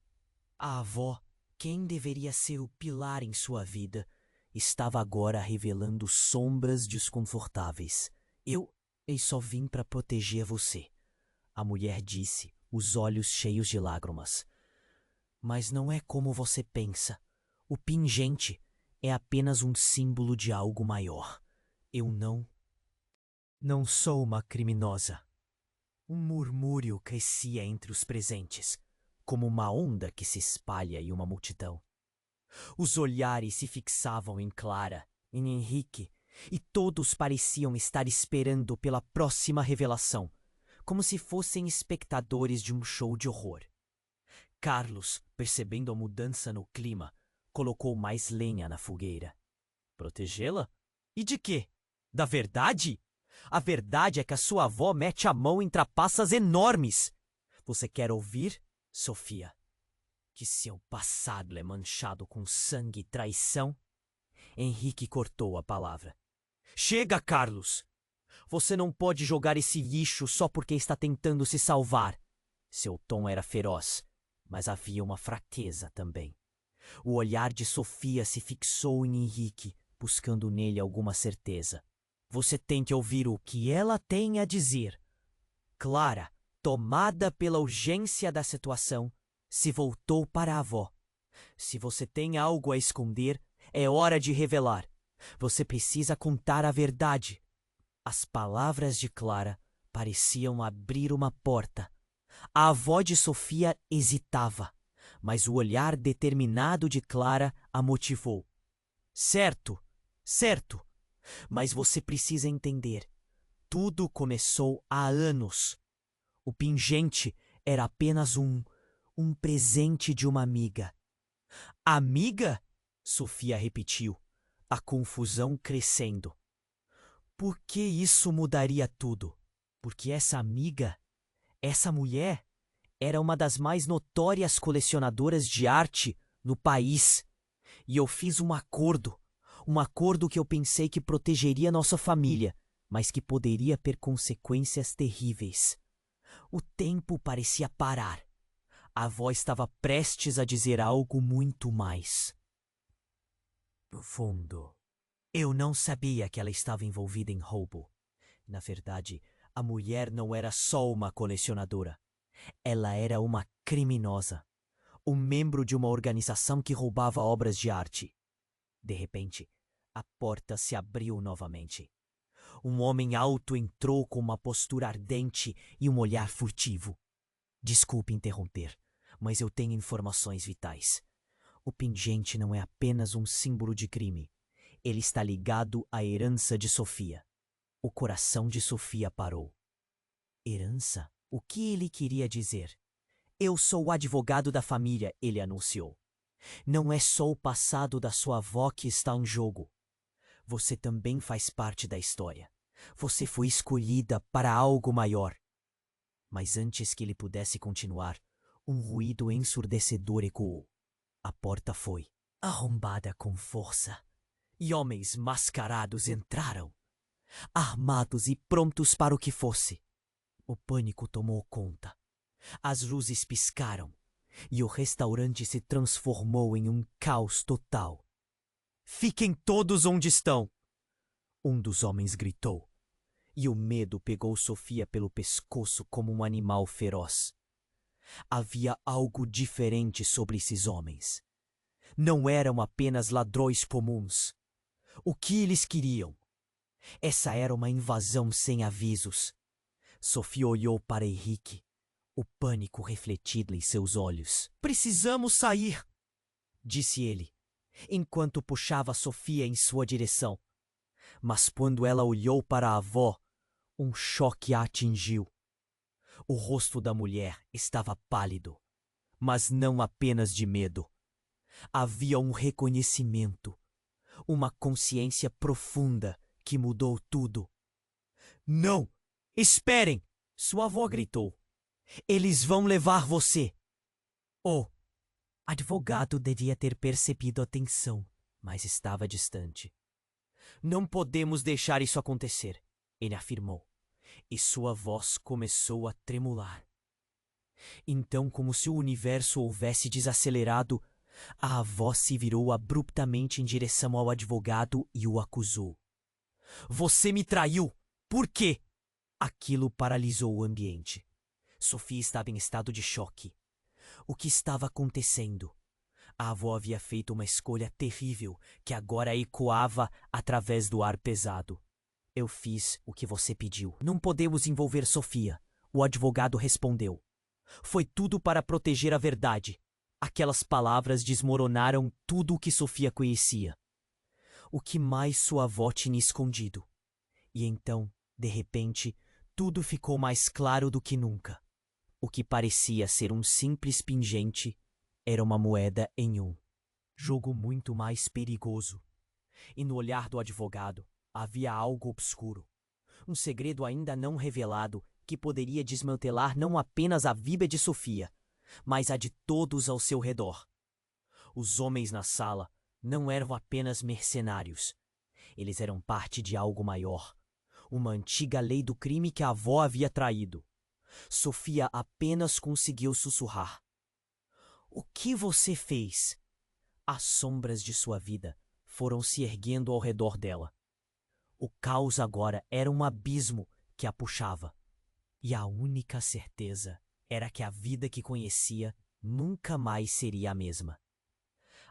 A avó, quem deveria ser o pilar em sua vida, estava agora revelando sombras desconfortáveis. Eu só vim para proteger você, a mulher disse, os olhos cheios de lágrimas. Mas não é como você pensa. O pingente é apenas um símbolo de algo maior. Eu não sou uma criminosa. Um murmúrio crescia entre os presentes, como uma onda que se espalha em uma multidão. Os olhares se fixavam em Clara, em Henrique, e todos pareciam estar esperando pela próxima revelação, como se fossem espectadores de um show de horror. Carlos, percebendo a mudança no clima, colocou mais lenha na fogueira. Protegê-la? E de quê? Da verdade? A verdade é que a sua avó mete a mão em trapaças enormes. Você quer ouvir, Sofia? Que seu passado é manchado com sangue e traição? Henrique cortou a palavra. Chega, Carlos! Você não pode jogar esse lixo só porque está tentando se salvar. Seu tom era feroz, mas havia uma fraqueza também. O olhar de Sofia se fixou em Henrique, buscando nele alguma certeza. Você tem que ouvir o que ela tem a dizer. Clara, tomada pela urgência da situação, se voltou para a avó. Se você tem algo a esconder, é hora de revelar. Você precisa contar a verdade. As palavras de Clara pareciam abrir uma porta. A avó de Sofia hesitava, mas o olhar determinado de Clara a motivou. Certo, certo. Mas você precisa entender. Tudo começou há anos. O pingente era apenas um presente de uma amiga. Amiga? Sofia repetiu, a confusão crescendo. Por que isso mudaria tudo? Porque essa amiga, essa mulher, era uma das mais notórias colecionadoras de arte no país. E eu fiz um acordo que eu pensei que protegeria nossa família, mas que poderia ter consequências terríveis. O tempo parecia parar. A avó estava prestes a dizer algo muito mais. No fundo, eu não sabia que ela estava envolvida em roubo. Na verdade, a mulher não era só uma colecionadora. Ela era uma criminosa, um membro de uma organização que roubava obras de arte. De repente, a porta se abriu novamente. Um homem alto entrou com uma postura ardente e um olhar furtivo. Desculpe interromper, mas eu tenho informações vitais. O pingente não é apenas um símbolo de crime. Ele está ligado à herança de Sofia. O coração de Sofia parou. Herança? O que ele queria dizer? Eu sou o advogado da família, ele anunciou. Não é só o passado da sua avó que está em jogo. Você também faz parte da história. Você foi escolhida para algo maior. Mas antes que ele pudesse continuar, um ruído ensurdecedor ecoou. A porta foi arrombada com força, e homens mascarados entraram, armados e prontos para o que fosse. O pânico tomou conta. As luzes piscaram, e o restaurante se transformou em um caos total. Fiquem todos onde estão! Um dos homens gritou, e o medo pegou Sofia pelo pescoço como um animal feroz. Havia algo diferente sobre esses homens. Não eram apenas ladrões comuns. O que eles queriam? Essa era uma invasão sem avisos. Sofia olhou para Henrique, o pânico refletido em seus olhos. Precisamos sair, disse ele, enquanto puxava Sofia em sua direção. Mas quando ela olhou para a avó, um choque a atingiu. O rosto da mulher estava pálido, mas não apenas de medo. Havia um reconhecimento, uma consciência profunda que mudou tudo. Não! Esperem! Sua avó gritou. Eles vão levar você! O advogado devia ter percebido a tensão, mas estava distante. Não podemos deixar isso acontecer, ele afirmou, e sua voz começou a tremular. Então, como se o universo houvesse desacelerado, a avó se virou abruptamente em direção ao advogado e o acusou. Você me traiu! Por quê? Aquilo paralisou o ambiente. Sofia estava em estado de choque. O que estava acontecendo? A avó havia feito uma escolha terrível que agora ecoava através do ar pesado. Eu fiz o que você pediu. Não podemos envolver Sofia, o advogado respondeu. Foi tudo para proteger a verdade. Aquelas palavras desmoronaram tudo o que Sofia conhecia. O que mais sua avó tinha escondido. E então, de repente, tudo ficou mais claro do que nunca. O que parecia ser um simples pingente era uma moeda em um. Jogo muito mais perigoso. E no olhar do advogado havia algo obscuro. Um segredo ainda não revelado que poderia desmantelar não apenas a vida de Sofia, mas a de todos ao seu redor. Os homens na sala não eram apenas mercenários. Eles eram parte de algo maior. Uma antiga lei do crime que a avó havia traído. Sofia apenas conseguiu sussurrar. O que você fez? As sombras de sua vida foram se erguendo ao redor dela. O caos agora era um abismo que a puxava. E a única certeza era que a vida que conhecia nunca mais seria a mesma.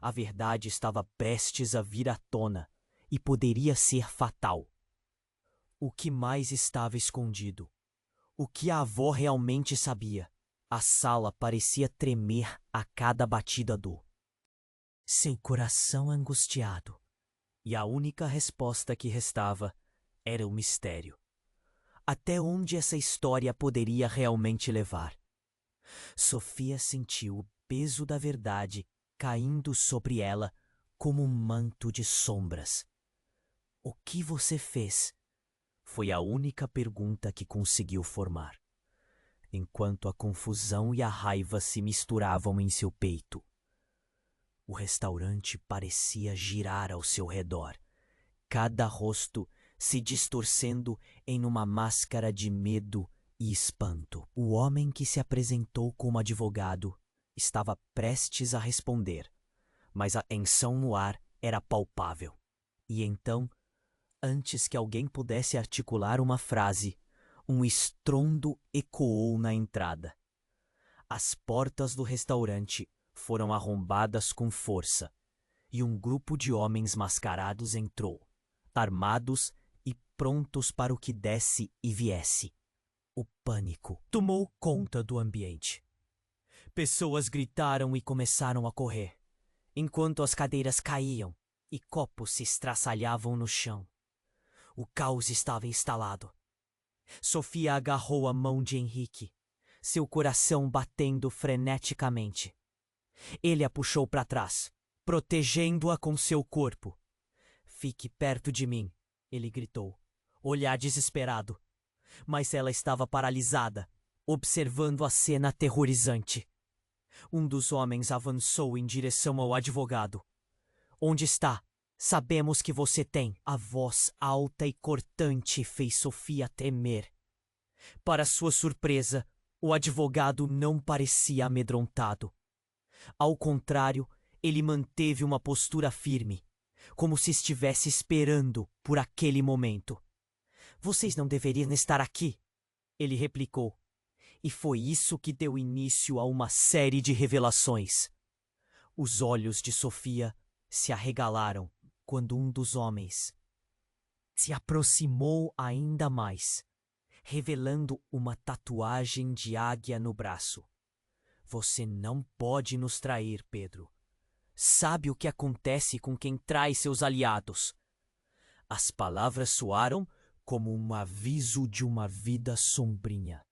A verdade estava prestes a vir à tona e poderia ser fatal. O que mais estava escondido? O que a avó realmente sabia? A sala parecia tremer a cada batida do seu coração angustiado. E a única resposta que restava era o mistério. Até onde essa história poderia realmente levar? Sofia sentiu o peso da verdade caindo sobre ela como um manto de sombras. O que você fez? Foi a única pergunta que conseguiu formar, enquanto a confusão e a raiva se misturavam em seu peito. O restaurante parecia girar ao seu redor, cada rosto se distorcendo em uma máscara de medo e espanto. O homem que se apresentou como advogado estava prestes a responder, mas a tensão no ar era palpável. E então, antes que alguém pudesse articular uma frase, um estrondo ecoou na entrada. As portas do restaurante foram arrombadas com força, e um grupo de homens mascarados entrou, armados e prontos para o que desse e viesse. O pânico tomou conta do ambiente. Pessoas gritaram e começaram a correr, enquanto as cadeiras caíam e copos se estraçalhavam no chão. O caos estava instalado. Sofia agarrou a mão de Henrique, seu coração batendo freneticamente. Ele a puxou para trás, protegendo-a com seu corpo. Fique perto de mim, ele gritou, olhar desesperado. Mas ela estava paralisada, observando a cena aterrorizante. Um dos homens avançou em direção ao advogado. Onde está? Sabemos que você tem. A voz alta e cortante fez Sofia tremer. Para sua surpresa, o advogado não parecia amedrontado. Ao contrário, ele manteve uma postura firme, como se estivesse esperando por aquele momento. Vocês não deveriam estar aqui, ele replicou. E foi isso que deu início a uma série de revelações. Os olhos de Sofia se arregalaram quando um dos homens Se aproximou ainda mais, revelando uma tatuagem de águia no braço. Você não pode nos trair, Pedro. Sabe o que acontece com quem trai seus aliados. As palavras soaram como um aviso de uma vida sombria.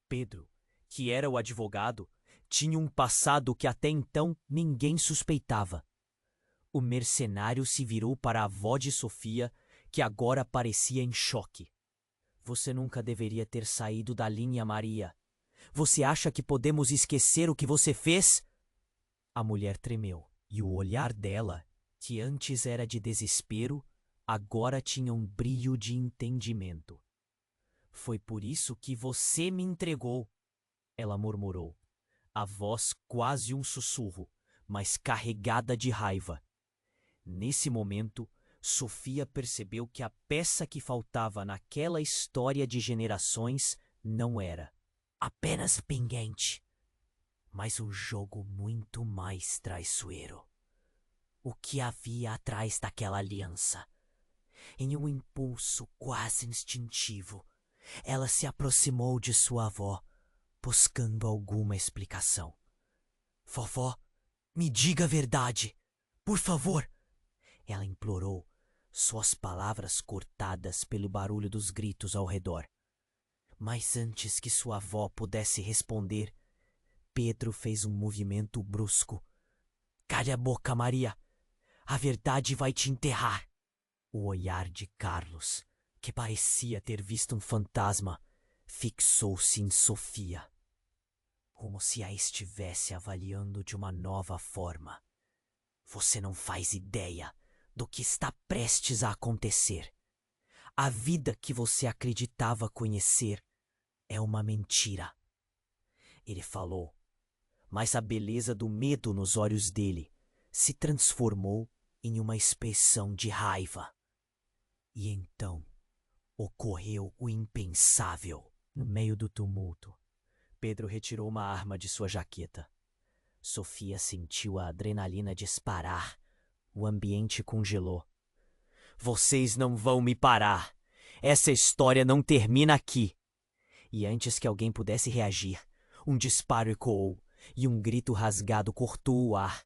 Pedro, que era o advogado, tinha um passado que até então ninguém suspeitava. O mercenário se virou para a avó de Sofia, que agora parecia em choque. Você nunca deveria ter saído da linha, Maria. Você acha que podemos esquecer o que você fez? A mulher tremeu, e o olhar dela, que antes era de desespero, agora tinha um brilho de entendimento. Foi por isso que você me entregou, ela murmurou, a voz quase um sussurro, mas carregada de raiva. Nesse momento, Sofia percebeu que a peça que faltava naquela história de gerações não era apenas pinguente, mas um jogo muito mais traiçoeiro. O que havia atrás daquela aliança? Em um impulso quase instintivo, ela se aproximou de sua avó, buscando alguma explicação. Vovó, me diga a verdade, por favor! Ela implorou, suas palavras cortadas pelo barulho dos gritos ao redor. Mas antes que sua avó pudesse responder, Pedro fez um movimento brusco. Cale a boca, Maria! A verdade vai te enterrar! O olhar de Carlos, que parecia ter visto um fantasma, fixou-se em Sofia, como se a estivesse avaliando de uma nova forma. Você não faz ideia do que está prestes a acontecer. A vida que você acreditava conhecer é uma mentira. Ele falou, mas a beleza do medo nos olhos dele se transformou em uma expressão de raiva. E então ocorreu o impensável. No meio do tumulto, Pedro retirou uma arma de sua jaqueta. Sofia sentiu a adrenalina disparar. O ambiente congelou. Vocês não vão me parar. Essa história não termina aqui. E antes que alguém pudesse reagir, um disparo ecoou e um grito rasgado cortou o ar.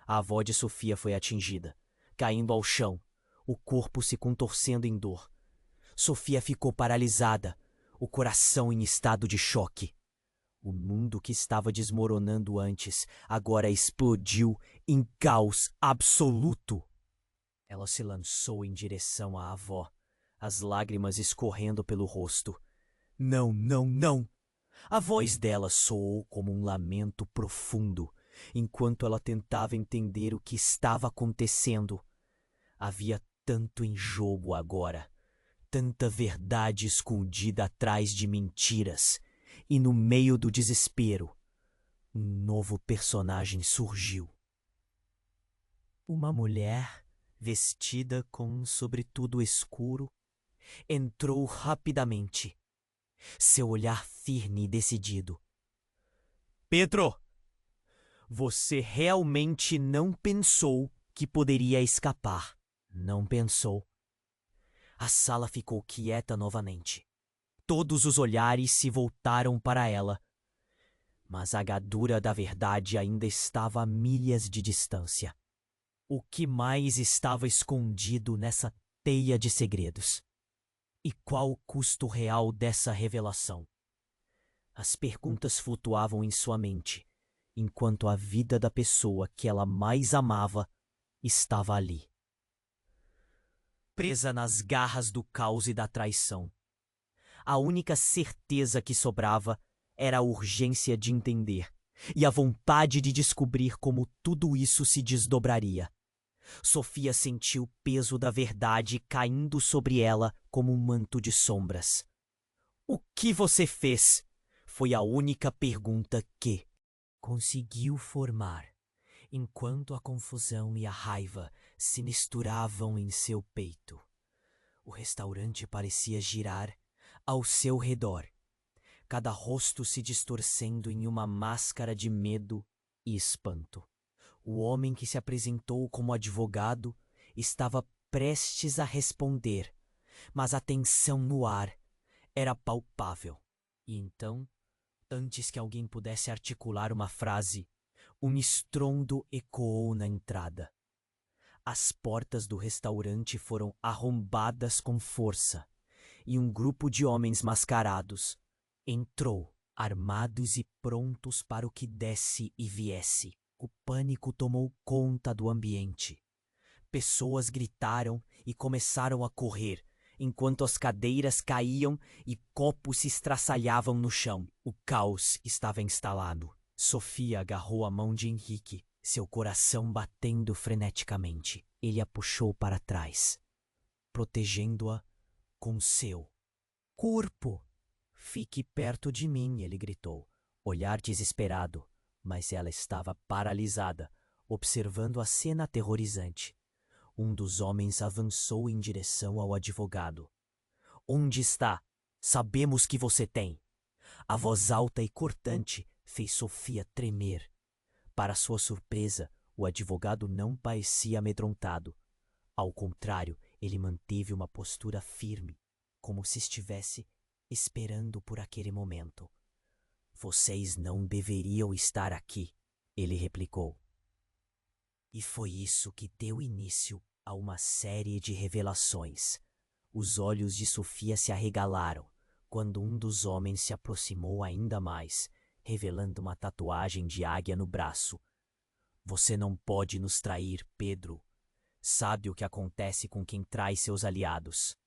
A avó de Sofia foi atingida, caindo ao chão, o corpo se contorcendo em dor. Sofia ficou paralisada, o coração em estado de choque. O mundo que estava desmoronando antes agora explodiu em caos absoluto. Ela se lançou em direção à avó, as lágrimas escorrendo pelo rosto. Não, não, não! A voz dela soou como um lamento profundo, enquanto ela tentava entender o que estava acontecendo. Havia tanto em jogo agora, tanta verdade escondida atrás de mentiras, e no meio do desespero, um novo personagem surgiu. Uma mulher, vestida com um sobretudo escuro, entrou rapidamente, seu olhar firme e decidido. Pedro, você realmente não pensou que poderia escapar. Não pensou. A sala ficou quieta novamente. Todos os olhares se voltaram para ela. Mas a gadura da verdade ainda estava a milhas de distância. O que mais estava escondido nessa teia de segredos? E qual o custo real dessa revelação? As perguntas flutuavam em sua mente, enquanto a vida da pessoa que ela mais amava estava ali, presa nas garras do caos e da traição. A única certeza que sobrava era a urgência de entender e a vontade de descobrir como tudo isso se desdobraria. Sofia sentiu o peso da verdade caindo sobre ela como um manto de sombras. O que você fez? Foi a única pergunta que conseguiu formar, enquanto a confusão e a raiva se misturavam em seu peito. O restaurante parecia girar ao seu redor, cada rosto se distorcendo em uma máscara de medo e espanto. O homem que se apresentou como advogado estava prestes a responder, mas a tensão no ar era palpável. E então, antes que alguém pudesse articular uma frase, um estrondo ecoou na entrada. As portas do restaurante foram arrombadas com força, e um grupo de homens mascarados entrou, armados e prontos para o que desse e viesse. O pânico tomou conta do ambiente. Pessoas gritaram e começaram a correr, enquanto as cadeiras caíam e copos se estraçalhavam no chão. O caos estava instalado. Sofia agarrou a mão de Henrique, seu coração batendo freneticamente. Ele a puxou para trás, protegendo-a com seu corpo. Fique perto de mim, ele gritou, olhar desesperado, mas ela estava paralisada, observando a cena aterrorizante. Um dos homens avançou em direção ao advogado. Onde está? Sabemos que você tem. A voz alta e cortante fez Sofia tremer. Para sua surpresa, o advogado não parecia amedrontado. Ao contrário, ele manteve uma postura firme, como se estivesse esperando por aquele momento. Vocês não deveriam estar aqui, ele replicou. E foi isso que deu início a uma série de revelações. Os olhos de Sofia se arregalaram quando um dos homens se aproximou ainda mais, revelando uma tatuagem de águia no braço. Você não pode nos trair, Pedro. Sabe o que acontece com quem trai seus aliados.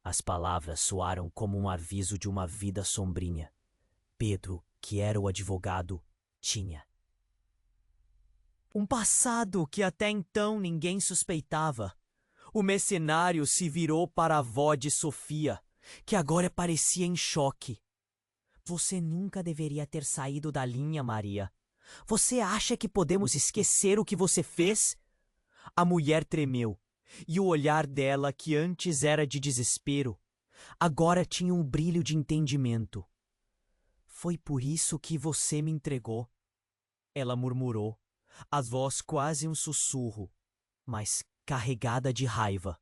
As palavras soaram como um aviso de uma vida sombria. Pedro, que era o advogado, tinha um passado que até então ninguém suspeitava. O mercenário se virou para a avó de Sofia, que agora parecia em choque. Você nunca deveria ter saído da linha, Maria. Você acha que podemos esquecer o que você fez? A mulher tremeu, e o olhar dela, que antes era de desespero, agora tinha um brilho de entendimento. Foi por isso que você me entregou, ela murmurou, a voz quase um sussurro, mas carregada de raiva.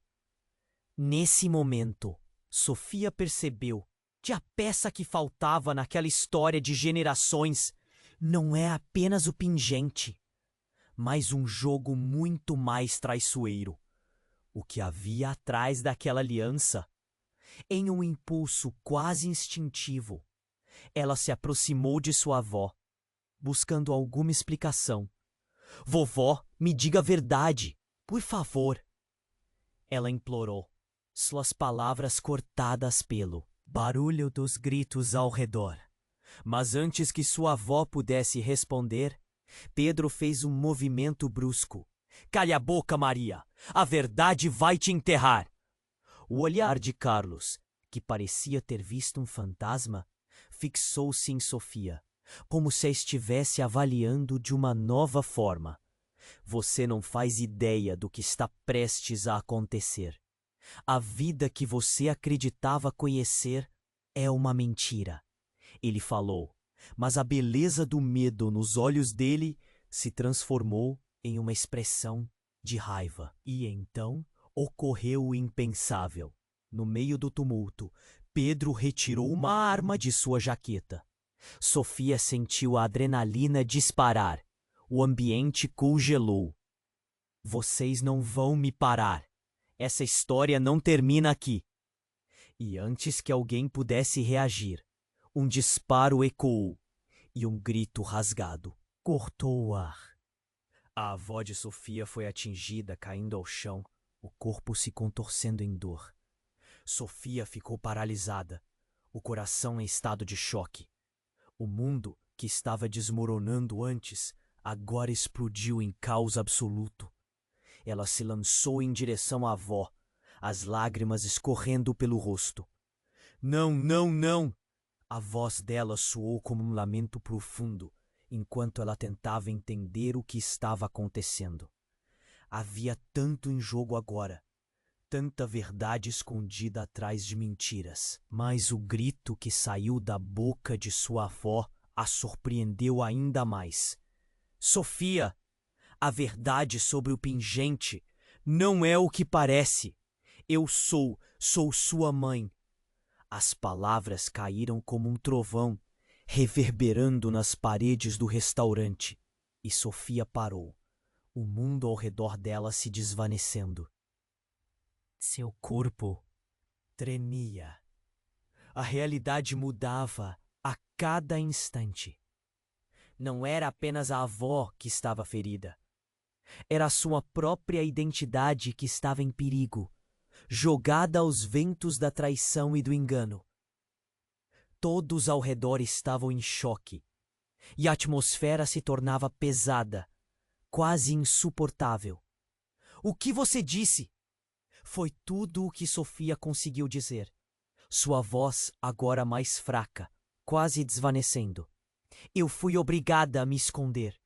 Nesse momento, Sofia percebeu que a peça que faltava naquela história de gerações não é apenas o pingente, mas um jogo muito mais traiçoeiro. O que havia atrás daquela aliança? Em um impulso quase instintivo, ela se aproximou de sua avó, buscando alguma explicação. Vovó, me diga a verdade, por favor. Ela implorou, suas palavras cortadas pelo barulho dos gritos ao redor. Mas antes que sua avó pudesse responder, Pedro fez um movimento brusco. Calha a boca, Maria! A verdade vai te enterrar! O olhar de Carlos, que parecia ter visto um fantasma, fixou-se em Sofia, como se a estivesse avaliando de uma nova forma. Você não faz ideia do que está prestes a acontecer. A vida que você acreditava conhecer é uma mentira. Ele falou, mas a beleza do medo nos olhos dele se transformou em uma expressão de raiva. E então ocorreu o impensável. No meio do tumulto, Pedro retirou uma arma de sua jaqueta. Sofia sentiu a adrenalina disparar. O ambiente congelou. Vocês não vão me parar. Essa história não termina aqui. E antes que alguém pudesse reagir, um disparo ecoou e um grito rasgado cortou o ar. A avó de Sofia foi atingida, caindo ao chão, o corpo se contorcendo em dor. Sofia ficou paralisada, o coração em estado de choque. O mundo, que estava desmoronando antes, agora explodiu em caos absoluto. Ela se lançou em direção à avó, as lágrimas escorrendo pelo rosto. Não, não, não! A voz dela soou como um lamento profundo, enquanto ela tentava entender o que estava acontecendo. Havia tanto em jogo agora, tanta verdade escondida atrás de mentiras. Mas o grito que saiu da boca de sua avó a surpreendeu ainda mais. Sofia! A verdade sobre o pingente Não é o que parece. Eu sou sua mãe. As palavras caíram como um trovão, reverberando nas paredes do restaurante. E Sofia parou, o mundo ao redor dela se desvanecendo. Seu corpo tremia. A realidade mudava a cada instante. Não era apenas a avó que estava ferida. Era a sua própria identidade que estava em perigo, jogada aos ventos da traição e do engano. Todos ao redor estavam em choque, e a atmosfera se tornava pesada, quase insuportável. O que você disse? Foi tudo o que Sofia conseguiu dizer. Sua voz agora mais fraca, quase desvanecendo. Eu fui obrigada a me esconder.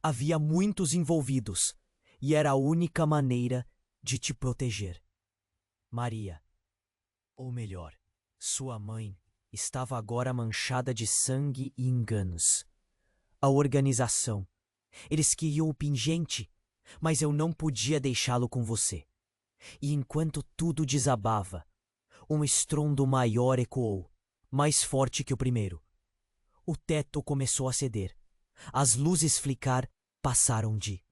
Havia muitos envolvidos, e era a única maneira de te proteger. Maria, ou melhor, sua mãe, estava agora manchada de sangue e enganos. A organização. Eles queriam o pingente, mas eu não podia deixá-lo com você. E enquanto tudo desabava, um estrondo maior ecoou, mais forte que o primeiro. O teto começou a ceder. As luzes flicar passaram de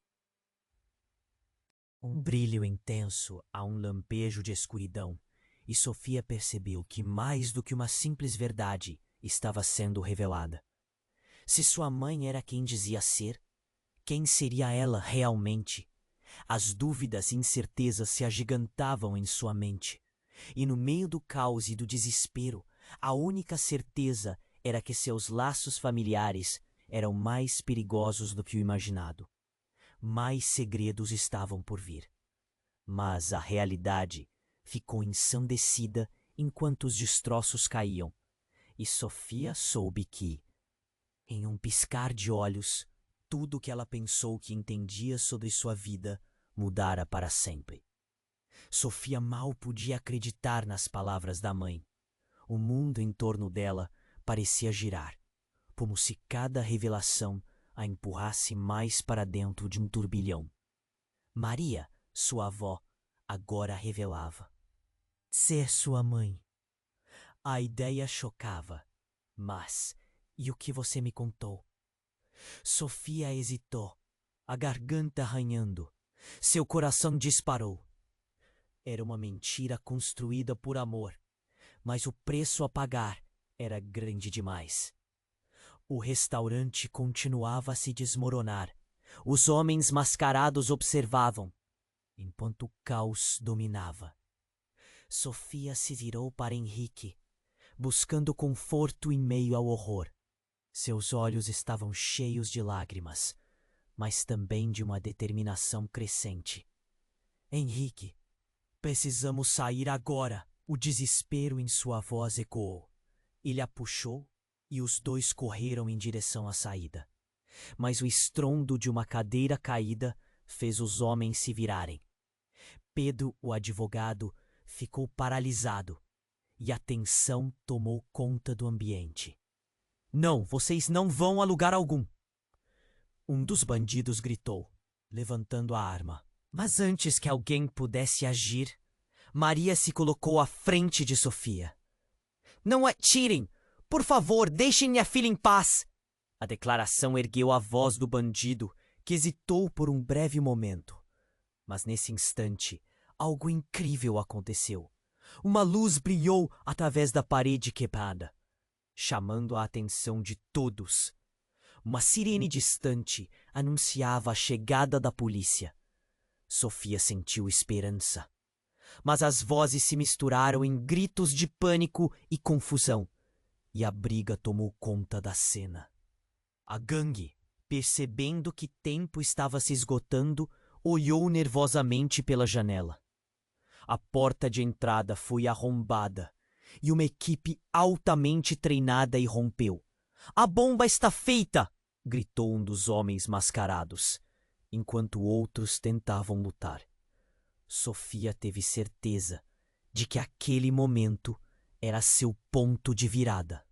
um brilho intenso a um lampejo de escuridão, e Sofia percebeu que mais do que uma simples verdade estava sendo revelada. Se sua mãe era quem dizia ser, quem seria ela realmente? As dúvidas e incertezas se agigantavam em sua mente, e no meio do caos e do desespero, a única certeza era que seus laços familiares eram mais perigosos do que o imaginado. Mais segredos estavam por vir. Mas a realidade ficou ensandecida enquanto os destroços caíam, e Sofia soube que, em um piscar de olhos, tudo o que ela pensou que entendia sobre sua vida mudara para sempre. Sofia mal podia acreditar nas palavras da mãe. O mundo em torno dela parecia girar, como se cada revelação a empurrasse mais para dentro de um turbilhão. Maria, sua avó, agora revelava ser sua mãe. A ideia chocava, mas e o que você me contou? Sofia hesitou, a garganta arranhando. Seu coração disparou. Era uma mentira construída por amor, mas o preço a pagar era grande demais. O restaurante continuava a se desmoronar. Os homens mascarados observavam, enquanto o caos dominava. Sofia se virou para Henrique, buscando conforto em meio ao horror. Seus olhos estavam cheios de lágrimas, mas também de uma determinação crescente. Henrique, precisamos sair agora. O desespero em sua voz ecoou. Ele a puxou e os dois correram em direção à saída. Mas o estrondo de uma cadeira caída fez os homens se virarem. Pedro, o advogado, ficou paralisado e a tensão tomou conta do ambiente. Não, vocês não vão a lugar algum! Um dos bandidos gritou, levantando a arma. Mas antes que alguém pudesse agir, Maria se colocou à frente de Sofia. Não atirem! Por favor, deixem minha filha em paz! A declaração ergueu a voz do bandido, que hesitou por um breve momento. Mas nesse instante, algo incrível aconteceu. Uma luz brilhou através da parede quebrada, chamando a atenção de todos. Uma sirene distante anunciava a chegada da polícia. Sofia sentiu esperança. Mas as vozes se misturaram em gritos de pânico e confusão, e a briga tomou conta da cena. A gangue, percebendo que tempo estava se esgotando, olhou nervosamente pela janela. A porta de entrada foi arrombada e uma equipe altamente treinada irrompeu. A bomba está feita! Gritou um dos homens mascarados, enquanto outros tentavam lutar. Sofia teve certeza de que aquele momento era seu ponto de virada.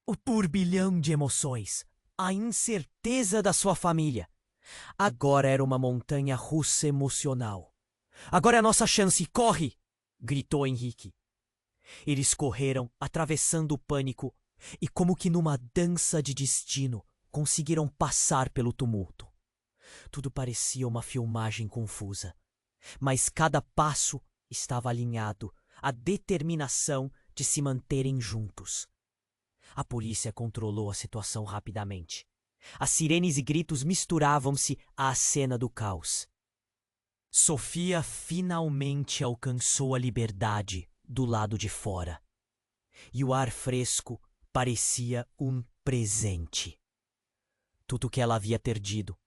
O turbilhão de emoções, a incerteza da sua família, Agora era uma montanha russa emocional. Agora é a nossa chance, corre! Gritou Henrique. Eles correram, atravessando o pânico, e como que numa dança de destino, conseguiram passar pelo tumulto. Tudo parecia uma filmagem confusa, mas cada passo estava alinhado à determinação de se manterem juntos. A polícia controlou a situação rapidamente. As sirenes e gritos misturavam-se à cena do caos. Sofia finalmente alcançou a liberdade do lado de fora. E o ar fresco parecia um presente. Tudo que ela havia perdido,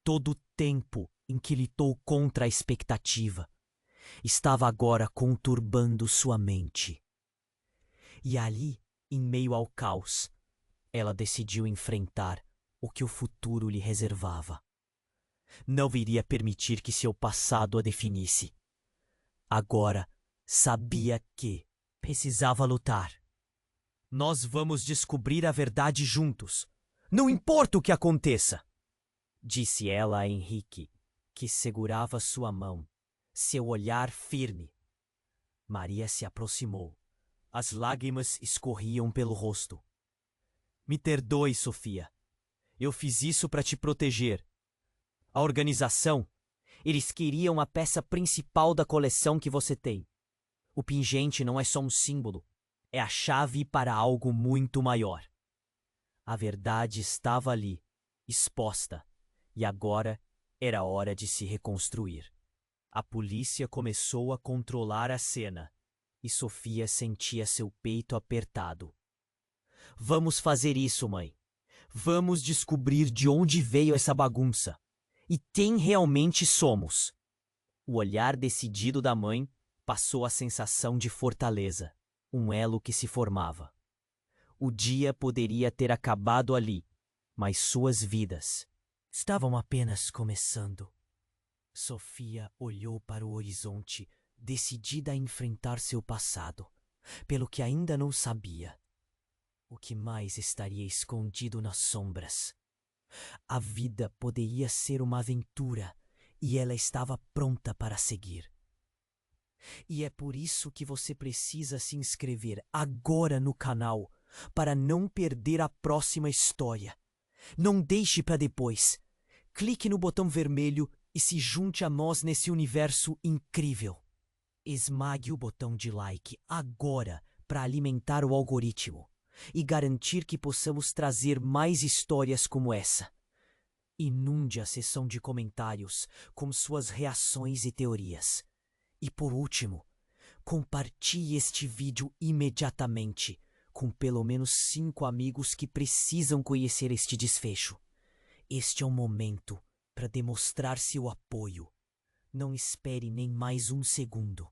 todo o tempo em que lutou contra a expectativa, estava agora conturbando sua mente. E ali, em meio ao caos, ela decidiu enfrentar o que o futuro lhe reservava. Não iria permitir que seu passado a definisse. Agora sabia que precisava lutar. Nós vamos descobrir a verdade juntos. Não importa o que aconteça, disse ela a Henrique, que segurava sua mão, seu olhar firme. Maria se aproximou. As lágrimas escorriam pelo rosto. Me perdoe, Sofia. Eu fiz isso para te proteger. A organização, eles queriam a peça principal da coleção que você tem. O pingente não é só um símbolo, é a chave para algo muito maior. A verdade estava ali, exposta, e agora era hora de se reconstruir. A polícia começou a controlar a cena, e Sofia sentia seu peito apertado. Vamos fazer isso, mãe. Vamos descobrir de onde veio essa bagunça. E quem realmente somos. O olhar decidido da mãe passou a sensação de fortaleza, um elo que se formava. O dia poderia ter acabado ali, mas suas vidas estavam apenas começando. Sofia olhou para o horizonte, decidida a enfrentar seu passado, pelo que ainda não sabia. O que mais estaria escondido nas sombras? A vida poderia ser uma aventura e ela estava pronta para seguir. E é por isso que você precisa se inscrever agora no canal para não perder a próxima história. Não deixe para depois. Clique no botão vermelho e se junte a nós nesse universo incrível. Esmague o botão de like agora para alimentar o algoritmo e garantir que possamos trazer mais histórias como essa. Inunde a seção de comentários com suas reações e teorias. E por último, compartilhe este vídeo imediatamente com pelo menos 5 amigos que precisam conhecer este desfecho. Este é o momento para demonstrar seu apoio. Não espere nem mais um segundo.